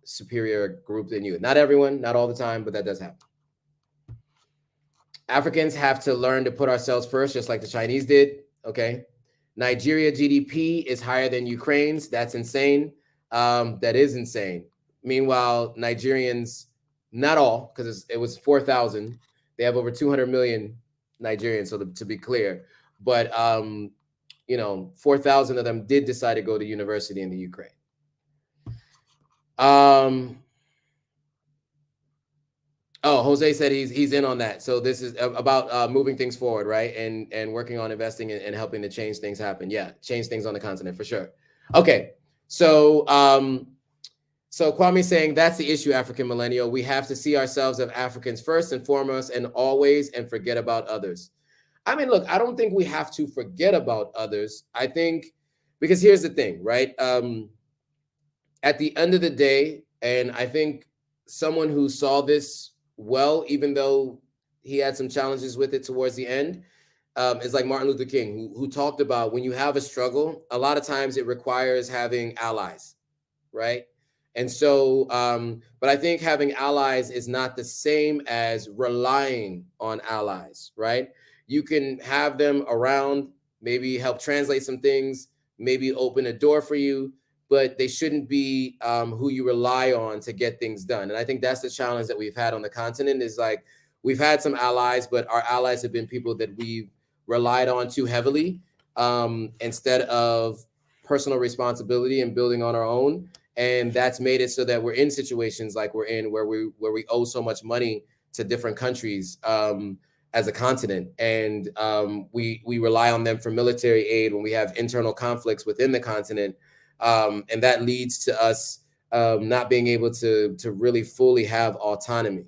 superior group than you. Not everyone, not all the time, but that does happen. Africans have to learn to put ourselves first, just like the Chinese did. Okay. Nigeria GDP is higher than Ukraine's. That's insane. That is insane. Meanwhile, Nigerians, not all, because it was 4,000. They have over 200 million Nigerians. So to be clear, but you know, 4,000 of them did decide to go to university in the Ukraine. Oh, Jose said he's in on that. So this is about moving things forward, right? And working on investing and helping to change things happen. Yeah, change things on the continent for sure. Okay, so so Kwame's saying that's the issue, African Millennial. We have to see ourselves as Africans first and foremost and always, and forget about others. I mean, look, I don't think we have to forget about others. I think, because here's the thing, right? At the end of the day, and I think someone who saw this well, even though he had some challenges with it towards the end, is like Martin Luther King, who talked about when you have a struggle, a lot of times it requires having allies, right? And so, but I think having allies is not the same as relying on allies, right? You can have them around, maybe help translate some things, maybe open a door for you, but they shouldn't be who you rely on to get things done. And I think that's the challenge that we've had on the continent is like, we've had some allies, but our allies have been people that we've relied on too heavily instead of personal responsibility and building on our own. And that's made it so that we're in situations like we're in where we owe so much money to different countries as a continent. And we rely on them for military aid when we have internal conflicts within the continent. And that leads to us not being able to really fully have autonomy.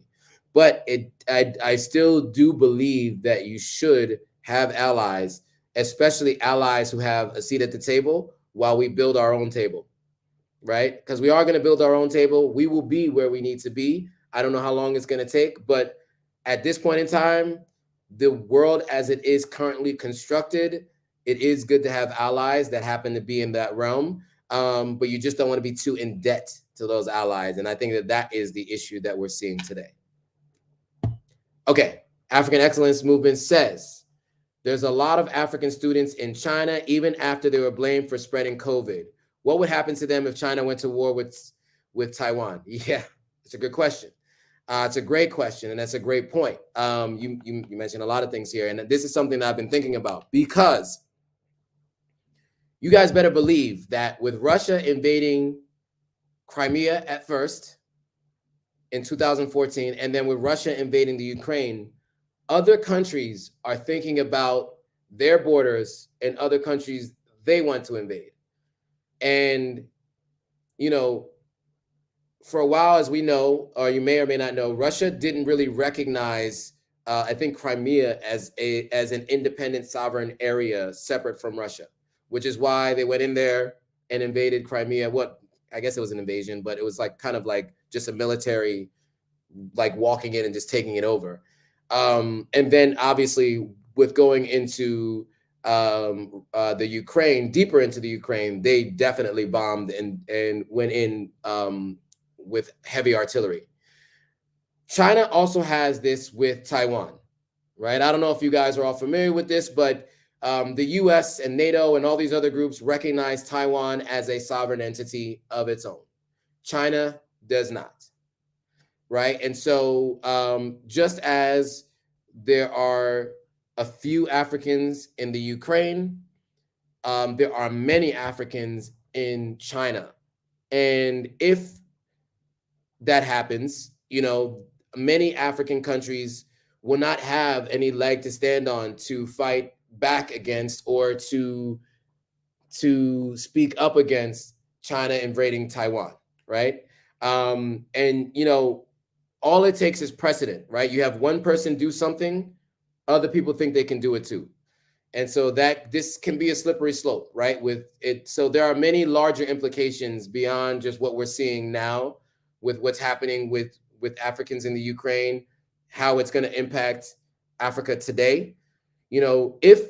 But I still do believe that you should have allies, especially allies who have a seat at the table while we build our own table, right? Because we are going to build our own table. We will be where we need to be. I don't know how long it's going to take, but at this point in time, the world as it is currently constructed, it is good to have allies that happen to be in that realm. But you just don't want to be too in debt to those allies. And I think that that is the issue that we're seeing today. Okay, African Excellence Movement says, there's a lot of African students in China, even after they were blamed for spreading COVID. What would happen to them if China went to war with Taiwan? Yeah, it's a good question. It's a great question, and that's a great point. You mentioned a lot of things here, and this is something that I've been thinking about, because you guys better believe that with Russia invading Crimea at first in 2014, and then with Russia invading the Ukraine, other countries are thinking about their borders and other countries they want to invade. And, you know, for a while, as we know, or you may or may not know, Russia didn't really recognize I think, Crimea as an independent sovereign area separate from Russia, which is why they went in there and invaded Crimea. What, I guess it was an invasion, but it was like kind of like just a military, like walking in and just taking it over. And then obviously with going into the Ukraine, deeper into the Ukraine, they definitely bombed and went in with heavy artillery. China also has this with Taiwan, right? I don't know if you guys are all familiar with this, but the US and NATO and all these other groups recognize Taiwan as a sovereign entity of its own. China does not, right? And so just as there are a few Africans in the Ukraine, there are many Africans in China. And if that happens, you know, many African countries will not have any leg to stand on to fight back against or to speak up against China invading Taiwan, right? And, you know, all it takes is precedent, right? You have one person do something, other people think they can do it too. And so that this can be a slippery slope, right? With it. So there are many larger implications beyond just what we're seeing now with what's happening with Africans in the Ukraine, how it's going to impact Africa today. You know, if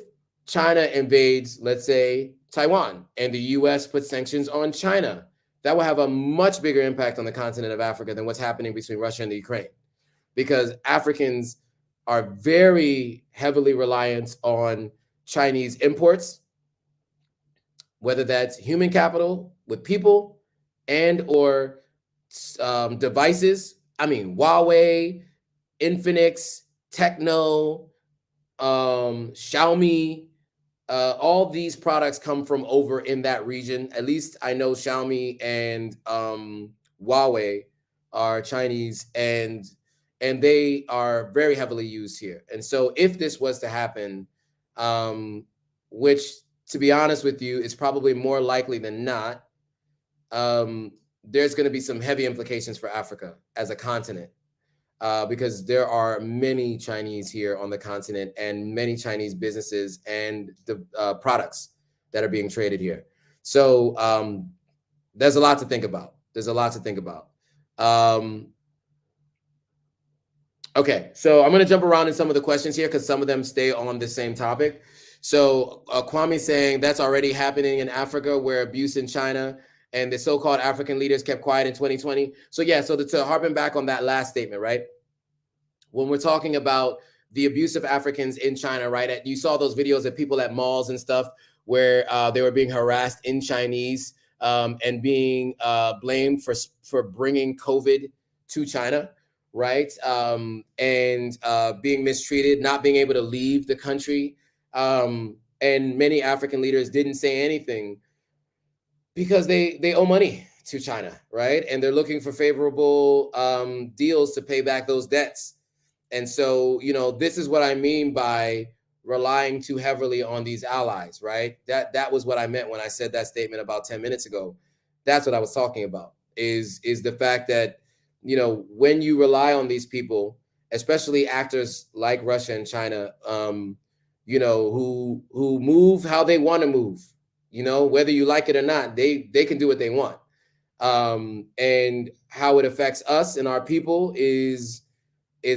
China invades, let's say, Taiwan, and the US puts sanctions on China, that will have a much bigger impact on the continent of Africa than what's happening between Russia and the Ukraine, because Africans are very heavily reliant on Chinese imports, whether that's human capital with people and or devices. I mean, Huawei, Infinix, Techno, Xiaomi, all these products come from over in that region. At least I know Xiaomi and Huawei are Chinese, and they are very heavily used here. And so if this was to happen, which, to be honest with you, is probably more likely than not, there's going to be some heavy implications for Africa as a continent, because there are many Chinese here on the continent and many Chinese businesses and the products that are being traded here. So there's a lot to think about. Okay, so I'm going to jump around in some of the questions here because some of them stay on the same topic. So Kwame saying that's already happening in Africa, where abuse in China and the so-called African leaders kept quiet in 2020. So yeah, so to harpen back on that last statement, right? When we're talking about the abuse of Africans in China, right? You saw those videos of people at malls and stuff where they were being harassed in Chinese and being blamed for bringing COVID to China, right? And being mistreated, not being able to leave the country. And many African leaders didn't say anything because they owe money to China, right? And they're looking for favorable deals to pay back those debts. And so, you know, this is what I mean by relying too heavily on these allies, right? That was what I meant when I said that statement about 10 minutes ago. That's what I was talking about, is the fact that, you know, when you rely on these people, especially actors like Russia and China, you know, who move how they want to move, you know, whether you like it or not, they can do what they want. And how it affects us and our people is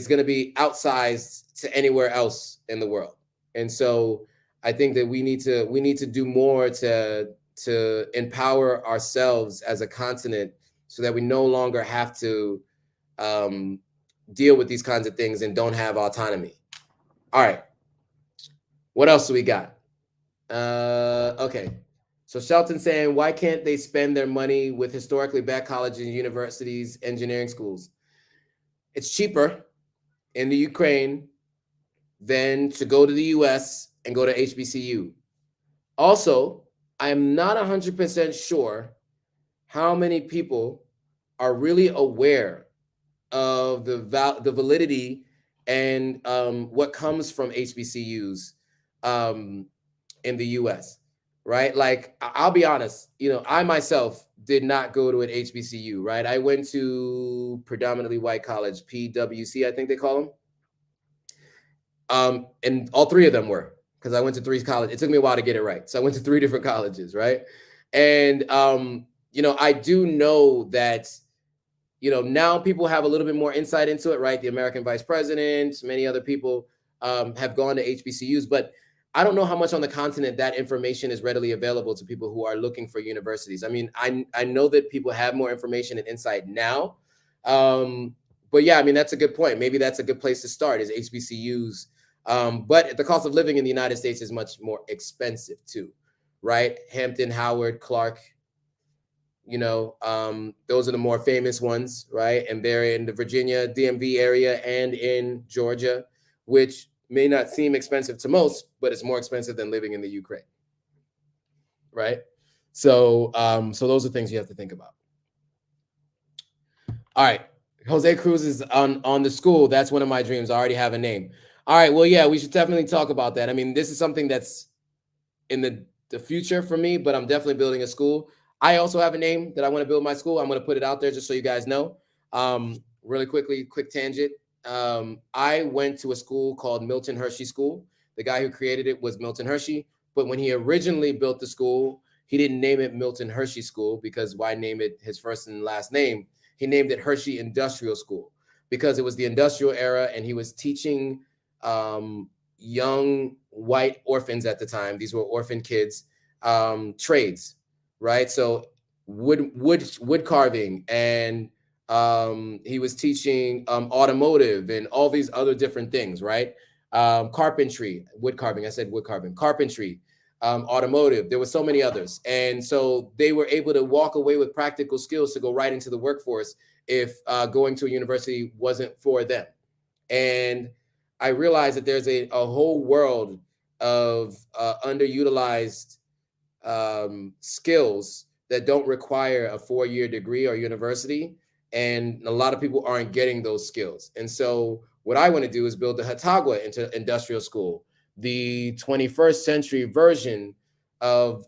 going to be outsized to anywhere else in the world. And so I think that we need to do more to empower ourselves as a continent so that we no longer have to deal with these kinds of things and don't have autonomy. All right. What else do we got? Okay. So Shelton saying, why can't they spend their money with historically black colleges and universities, engineering schools? It's cheaper in the Ukraine than to go to the US and go to HBCU. Also, I'm not 100% sure how many people are really aware of the validity and what comes from HBCUs in the US, right? Like, I'll be honest, you know, I myself did not go to an HBCU, right? I went to predominantly white college, PWC, I think they call them. And all three of them were, because I went to 3 colleges. It took me a while to get it right. So I went to 3 different colleges, right? And, you know, I do know that, you know, now people have a little bit more insight into it, right? The American vice president, many other people have gone to HBCUs, but I don't know how much on the continent that information is readily available to people who are looking for universities. I mean, I know that people have more information and insight now. But yeah, I mean, that's a good point. Maybe that's a good place to start is HBCUs. But the cost of living in the United States is much more expensive too, right? Hampton, Howard, Clark, you know, those are the more famous ones, right? And they're in the Virginia, DMV area and in Georgia, which may not seem expensive to most, but it's more expensive than living in the Ukraine, right? So, so those are things you have to think about. All right, Jose Cruz is on the school. That's one of my dreams. I already have a name. All right, well, yeah, we should definitely talk about that. I mean, this is something that's in the future for me, but I'm definitely building a school. I also have a name that I want to build my school. I'm going to put it out there just so you guys know. Really quickly, quick tangent. I went to a school called Milton Hershey School. The guy who created it was Milton Hershey. But when he originally built the school, he didn't name it Milton Hershey School because why name it his first and last name? He named it Hershey Industrial School because it was the industrial era and he was teaching young white orphans at the time. These were orphan kids, trades, right? So wood carving, and he was teaching automotive and all these other different things, right? Carpentry, wood carving. I said wood carving, carpentry, automotive. There were so many others. And so they were able to walk away with practical skills to go right into the workforce if going to a university wasn't for them. And I realized that there's a whole world of underutilized skills that don't require a 4-year degree or university. And a lot of people aren't getting those skills. And so what I want to do is build the Hatagua into industrial school, the 21st century version of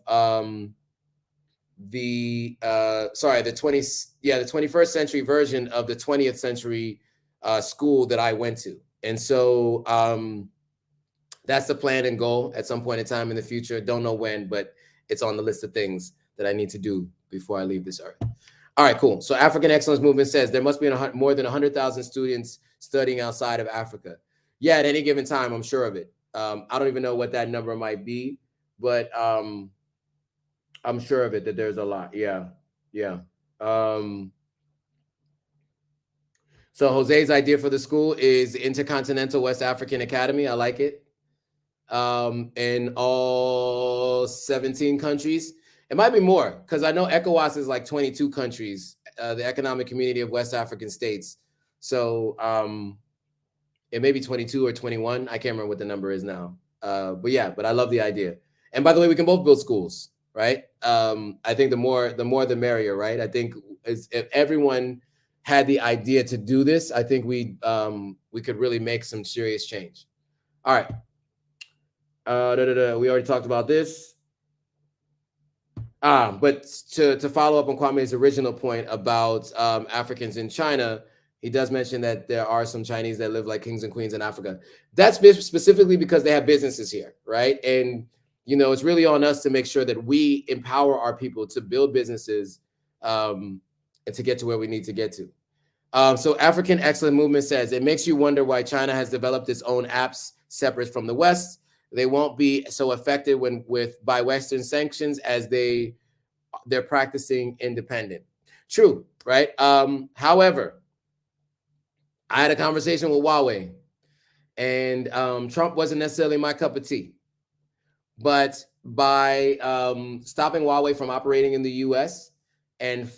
the 21st century version of the 20th century school that I went to. And so that's the plan and goal at some point in time in the future. Don't know when, but it's on the list of things that I need to do before I leave this earth. All right, cool. So African Excellence Movement says there must be more than 100,000 students studying outside of Africa. Yeah, at any given time, I'm sure of it. I don't even know what that number might be, but I'm sure of it that there's a lot. Yeah. So Jose's idea for the school is Intercontinental West African Academy. I like it. In all 17 countries. It might be more because I know ECOWAS is like 22 countries, the Economic Community of West African States. So it may be 22 or 21. I can't remember what the number is now. But yeah, but I love the idea. And by the way, we can both build schools, right? I think the more the merrier, right? I think if everyone had the idea to do this, I think we could really make some serious change. All right. We already talked about this. But to follow up on Kwame's original point about Africans in China, he does mention that there are some Chinese that live like kings and queens in Africa. That's specifically because they have businesses here, right? And, you know, it's really on us to make sure that we empower our people to build businesses and to get to where we need to get to. So African Excellent Movement says, it makes you wonder why China has developed its own apps separate from the West. They won't be so effective by Western sanctions as they're practicing independent. True, right? However, I had a conversation with Huawei, and Trump wasn't necessarily my cup of tea. But by stopping Huawei from operating in the U.S. and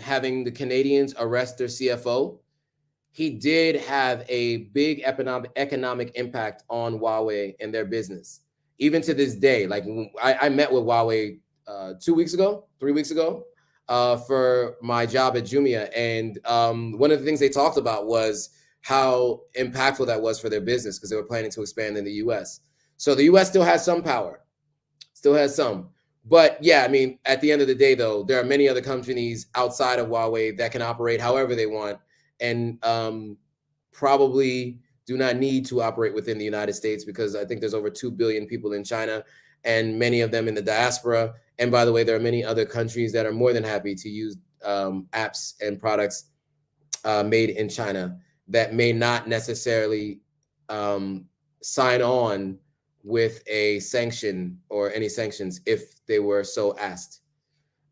having the Canadians arrest their CFO, he did have a big economic impact on Huawei and their business. Even to this day, like I met with Huawei 3 weeks ago, for my job at Jumia. And one of the things they talked about was how impactful that was for their business because they were planning to expand in the US. So the US still has some power, But yeah, I mean, at the end of the day, though, there are many other companies outside of Huawei that can operate however they want and probably do not need to operate within the United States, because I think there's over 2 billion people in China, and many of them in the diaspora. And by the way, there are many other countries that are more than happy to use apps and products made in China that may not necessarily sign on with a sanction or any sanctions if they were so asked.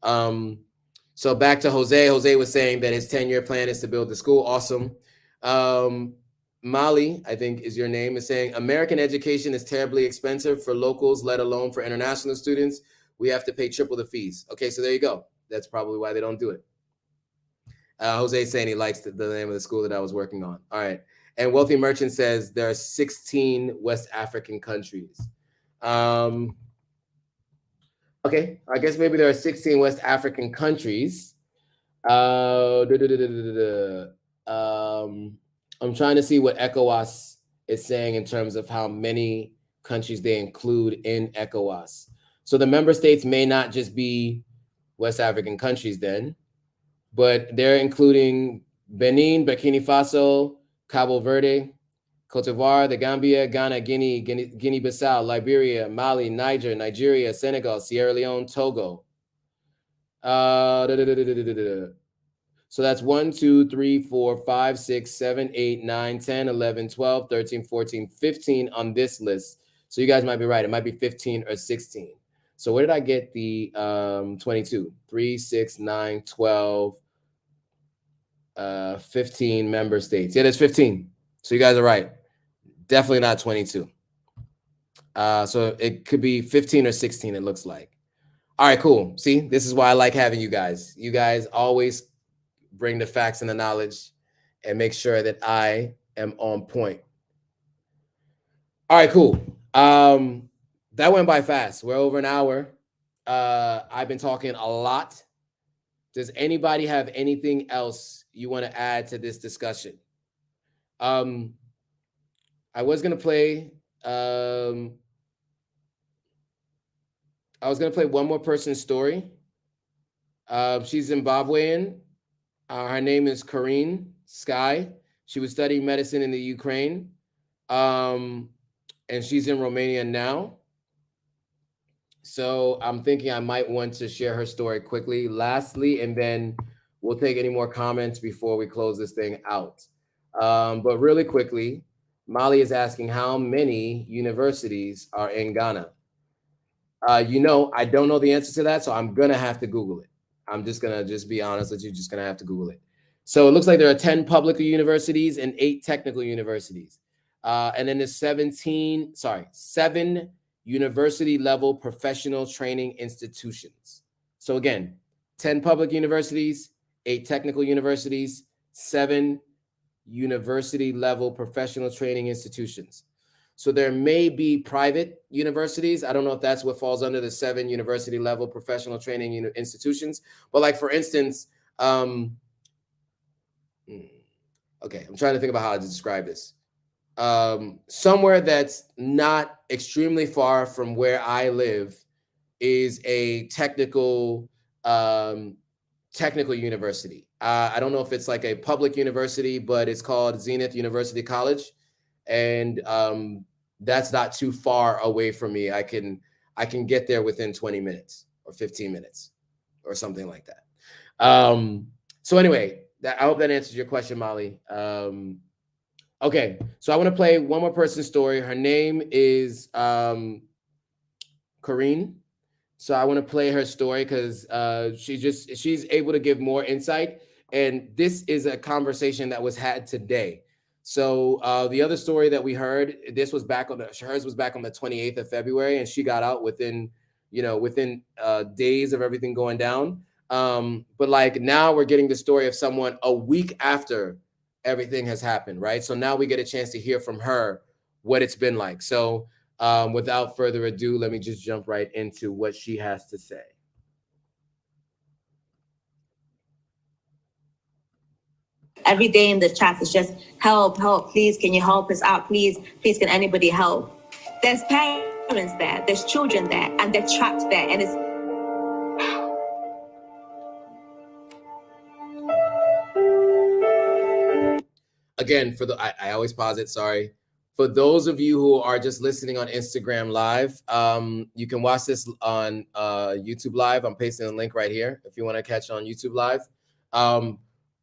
So back to Jose. Jose was saying that his 10-year plan is to build the school. Awesome. Molly, I think is your name, is saying American education is terribly expensive for locals, let alone for international students. We have to pay triple the fees. Okay, so there you go. That's probably why they don't do it. Jose saying he likes the name of the school that I was working on. All right. And Wealthy Merchant says there are 16 West African countries. Okay, I guess maybe there are 16 West African countries. I'm trying to see what ECOWAS is saying in terms of how many countries they include in ECOWAS. So the member states may not just be West African countries then, but they're including Benin, Burkina Faso, Cabo Verde, Cote d'Ivoire, the Gambia, Ghana, Guinea-Bissau, Liberia, Mali, Niger, Nigeria, Senegal, Sierra Leone, Togo. So that's 1, 2, 3, 4, 5, 6, 7, 8, 9, 10, 11, 12, 13, 14, 15 on this list. So you guys might be right. It might be 15 or 16. So where did I get the 22? 3, 6, 9, 12, 15 member states. Yeah, there's 15. So you guys are right. Definitely not 22. So it could be 15 or 16, it looks like. All right, cool. See, this is why I like having you guys. You guys always bring the facts and the knowledge and make sure that I am on point. All right, cool. That went by fast. We're over an hour. I've been talking a lot. Does anybody have anything else you want to add to this discussion? I was gonna play. I was gonna play one more person's story. She's Zimbabwean. Her name is Corinne Sky. She was studying medicine in the Ukraine, and she's in Romania now. So I'm thinking I might want to share her story quickly, lastly, and then we'll take any more comments before we close this thing out. But really quickly, Molly is asking how many universities are in Ghana. I don't know the answer to that, so I'm gonna have to Google it. I'm just gonna be honest with you, just gonna have to Google it. So it looks like there are 10 public universities and 8 technical universities. And then there's 7 university level professional training institutions. So again, 10 public universities, 8 technical universities, 7 university level professional training institutions. So there may be private universities. I don't know if that's what falls under the 7 university level professional training institutions. But like, for instance, okay, I'm trying to think about how to describe this. Somewhere that's not extremely far from where I live is a technical university. I don't know if it's like a public university, but it's called Zenith University College. And that's not too far away from me. I can get there within 20 minutes or 15 minutes or something like that. So anyway, I hope that answers your question, Molly. Okay, so I want to play one more person's story. Her name is Corinne. So I want to play her story because she's able to give more insight. And this is a conversation that was had today. So the other story that we heard, hers was back on the 28th of February, and she got out within days of everything going down. But like, now we're getting the story of someone a week after everything has happened, right? So now we get a chance to hear from her what it's been like. So without further ado, let me just jump right into what she has to say. Every day in the chat is just help, please, can you help us out, please, can anybody help? There's parents there, there's children there, and they're trapped there, and it's... again, I always pause it, sorry. For those of you who are just listening on Instagram Live, you can watch this on YouTube Live. I'm pasting the link right here if you want to catch it on YouTube Live.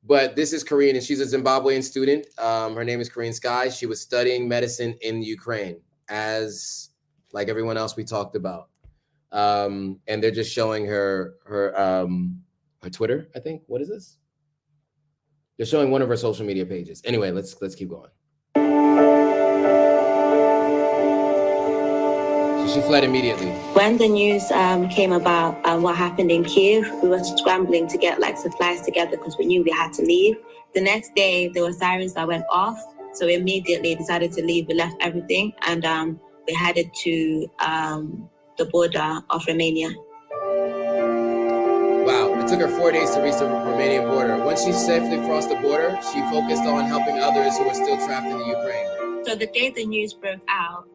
But this is Corinne, and she's a Zimbabwean student. Her name is Corinne Sky. She was studying medicine in Ukraine, as like everyone else we talked about. And they're just showing her Twitter, I think. What is this? They're showing one of her social media pages. Anyway, let's keep going. So she fled immediately. When the news came about what happened in Kiev, we were scrambling to get like supplies together because we knew we had to leave. The next day, there were sirens that went off. So we immediately decided to leave. We left everything and we headed to the border of Romania. Wow, it took her 4 days to reach the Romanian border. Once she safely crossed the border, she focused on helping others who were still trapped in the Ukraine. So the day the news broke out,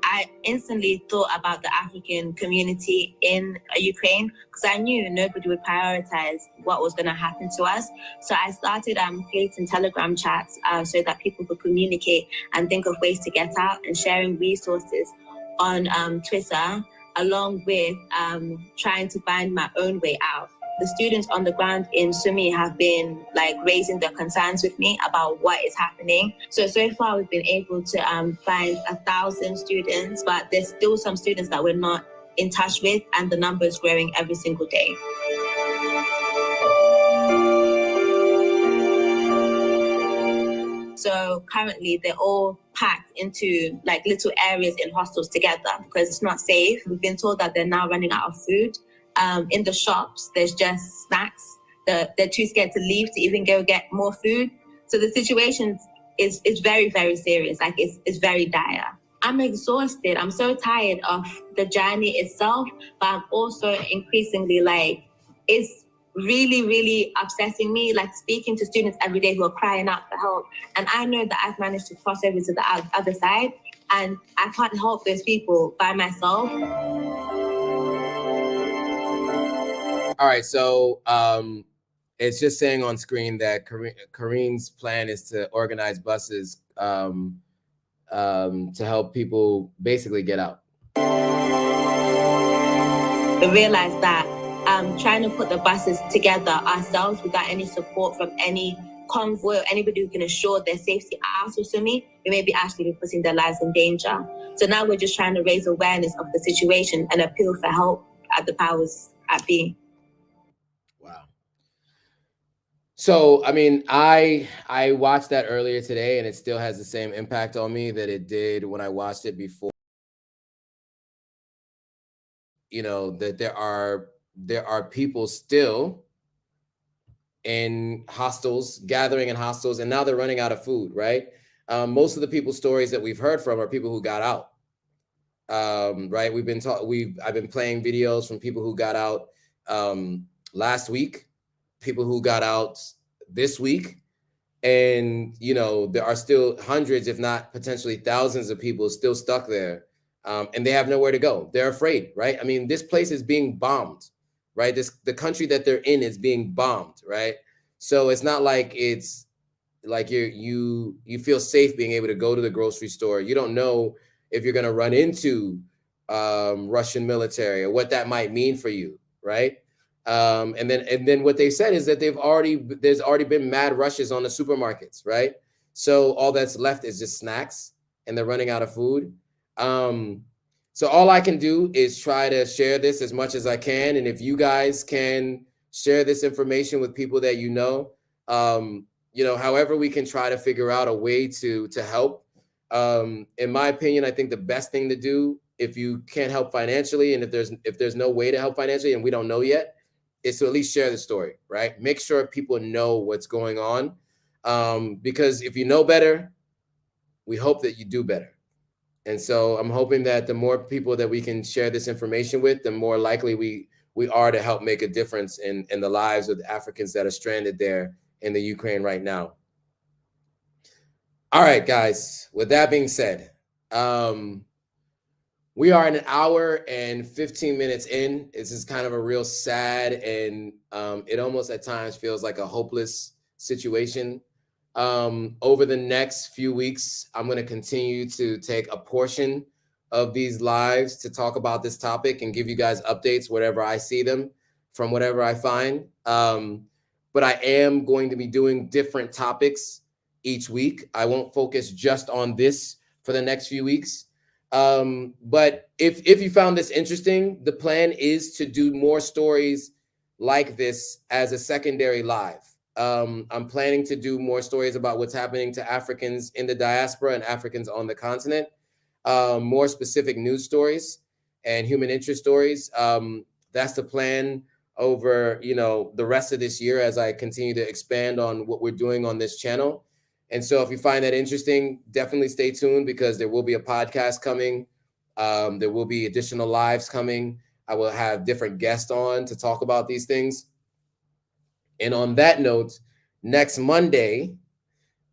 I instantly thought about the African community in Ukraine because I knew nobody would prioritize what was going to happen to us. So I started creating Telegram chats so that people could communicate and think of ways to get out, and sharing resources on Twitter, along with trying to find my own way out. The students on the ground in Sumy have been like raising their concerns with me about what is happening. So far we've been able to find 1,000 students, but there's still some students that we're not in touch with, and the number is growing every single day. So currently they're all packed into like little areas in hostels together because it's not safe. We've been told that they're now running out of food. In the shops, there's just snacks. They're too scared to leave to even go get more food. So the situation is very, very serious. Like it's very dire. I'm exhausted. I'm so tired of the journey itself, but I'm also increasingly like, it's really, really upsetting me, like speaking to students every day who are crying out for help. And I know that I've managed to cross over to the other side, and I can't help those people by myself. All right, so it's just saying on screen that Corinne's plan is to organize buses to help people basically get out. We realized that trying to put the buses together ourselves without any support from any convoy or anybody who can assure their safety out of Sumy, we may be actually putting their lives in danger. So now we're just trying to raise awareness of the situation and appeal for help at the powers at be. Wow. So, I mean, I watched that earlier today, and it still has the same impact on me that it did when I watched it before. You know, that there are people still in hostels, gathering in hostels, and now they're running out of food, right? Most of the people's stories that we've heard from are people who got out. Right? I've been playing videos from people who got out last week, people who got out this week, and you know, there are still hundreds, if not potentially thousands of people still stuck there, and they have nowhere to go. They're afraid, right? I mean, this place is being bombed, right? The country that they're in is being bombed, right? So it's not like it's like you feel safe being able to go to the grocery store. You don't know if you're going to run into Russian military or what that might mean for you, right? And then what they said is that there's already been mad rushes on the supermarkets, right? So all that's left is just snacks, and they're running out of food. So all I can do is try to share this as much as I can, and if you guys can share this information with people that you know, however we can try to figure out a way to help. In my opinion, I think the best thing to do, if you can't help financially, and if there's no way to help financially, and we don't know yet, is to at least share the story, right? Make sure people know what's going on, because if you know better, we hope that you do better. And so I'm hoping that the more people that we can share this information with, the more likely we are to help make a difference in the lives of the Africans that are stranded there in the Ukraine right now. All right, guys, with that being said, we are an hour and 15 minutes in. This is kind of a real sad, and it almost at times feels like a hopeless situation. Over the next few weeks, I'm going to continue to take a portion of these lives to talk about this topic and give you guys updates wherever I see them from whatever I find. But I am going to be doing different topics each week. I won't focus just on this for the next few weeks. But if you found this interesting, the plan is to do more stories like this as a secondary live. I'm planning to do more stories about what's happening to Africans in the diaspora and Africans on the continent, more specific news stories and human interest stories. That's the plan over, the rest of this year as I continue to expand on what we're doing on this channel. And so if you find that interesting, definitely stay tuned because there will be a podcast coming. There will be additional lives coming. I will have different guests on to talk about these things. And on that note, next Monday,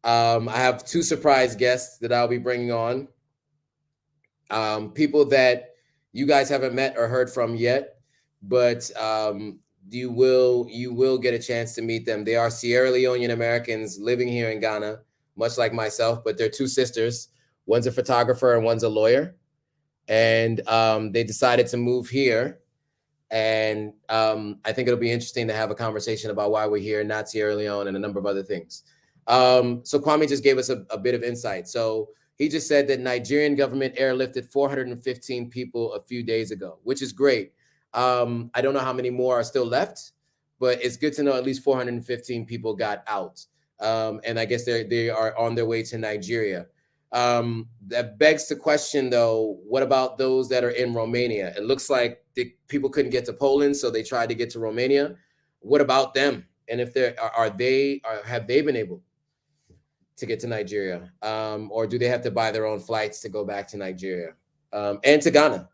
I have 2 surprise guests that I'll be bringing on. People that you guys haven't met or heard from yet, but you will get a chance to meet them. They are Sierra Leonean Americans living here in Ghana, much like myself, but they're 2 sisters. One's a photographer and one's a lawyer. And they decided to move here. And I think it'll be interesting to have a conversation about why we're here, not Sierra Leone, and a number of other things. So Kwame just gave us a bit of insight. So he just said that Nigerian government airlifted 415 people a few days ago, which is great. I don't know how many more are still left, but it's good to know at least 415 people got out. And I guess they are on their way to Nigeria. That begs the question, though, what about those that are in Romania? It looks like the people couldn't get to Poland, so they tried to get to Romania. What about them? And if have they been able to get to Nigeria? Or do they have to buy their own flights to go back to Nigeria? And to Ghana,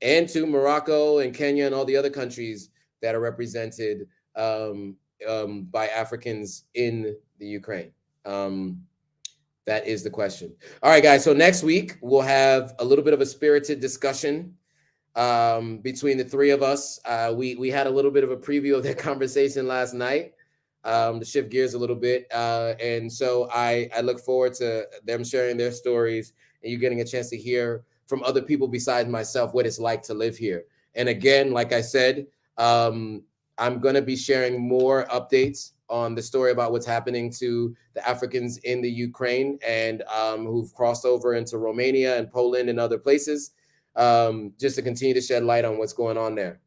and to Morocco and Kenya and all the other countries that are represented by Africans in the Ukraine? That is the question. All right, guys. So next week, we'll have a little bit of a spirited discussion between the 3 of us. We had a little bit of a preview of that conversation last night to shift gears a little bit. And so I look forward to them sharing their stories and you getting a chance to hear from other people besides myself what it's like to live here. And again, like I said, I'm going to be sharing more updates on the story about what's happening to the Africans in the Ukraine and who've crossed over into Romania and Poland and other places, just to continue to shed light on what's going on there.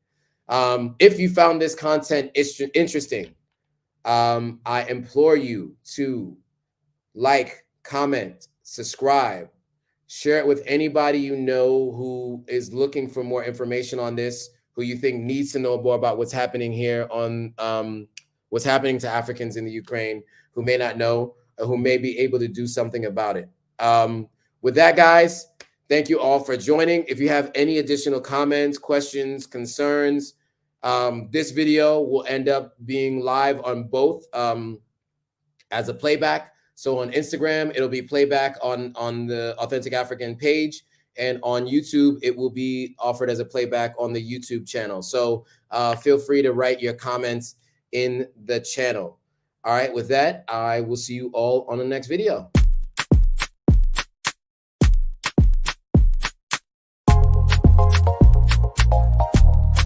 If you found this content interesting, I implore you to like, comment, subscribe, share it with anybody you know who is looking for more information on this, who you think needs to know more about what's happening here on what's happening to Africans in the Ukraine, who may not know or who may be able to do something about it. With that, guys, thank you all for joining. If you have any additional comments, questions, concerns, this video will end up being live on both as a playback. So on Instagram, it'll be playback on the Authentic African page. And on YouTube, it will be offered as a playback on the YouTube channel. So feel free to write your comments in the channel. All right, with that, I will see you all on the next video.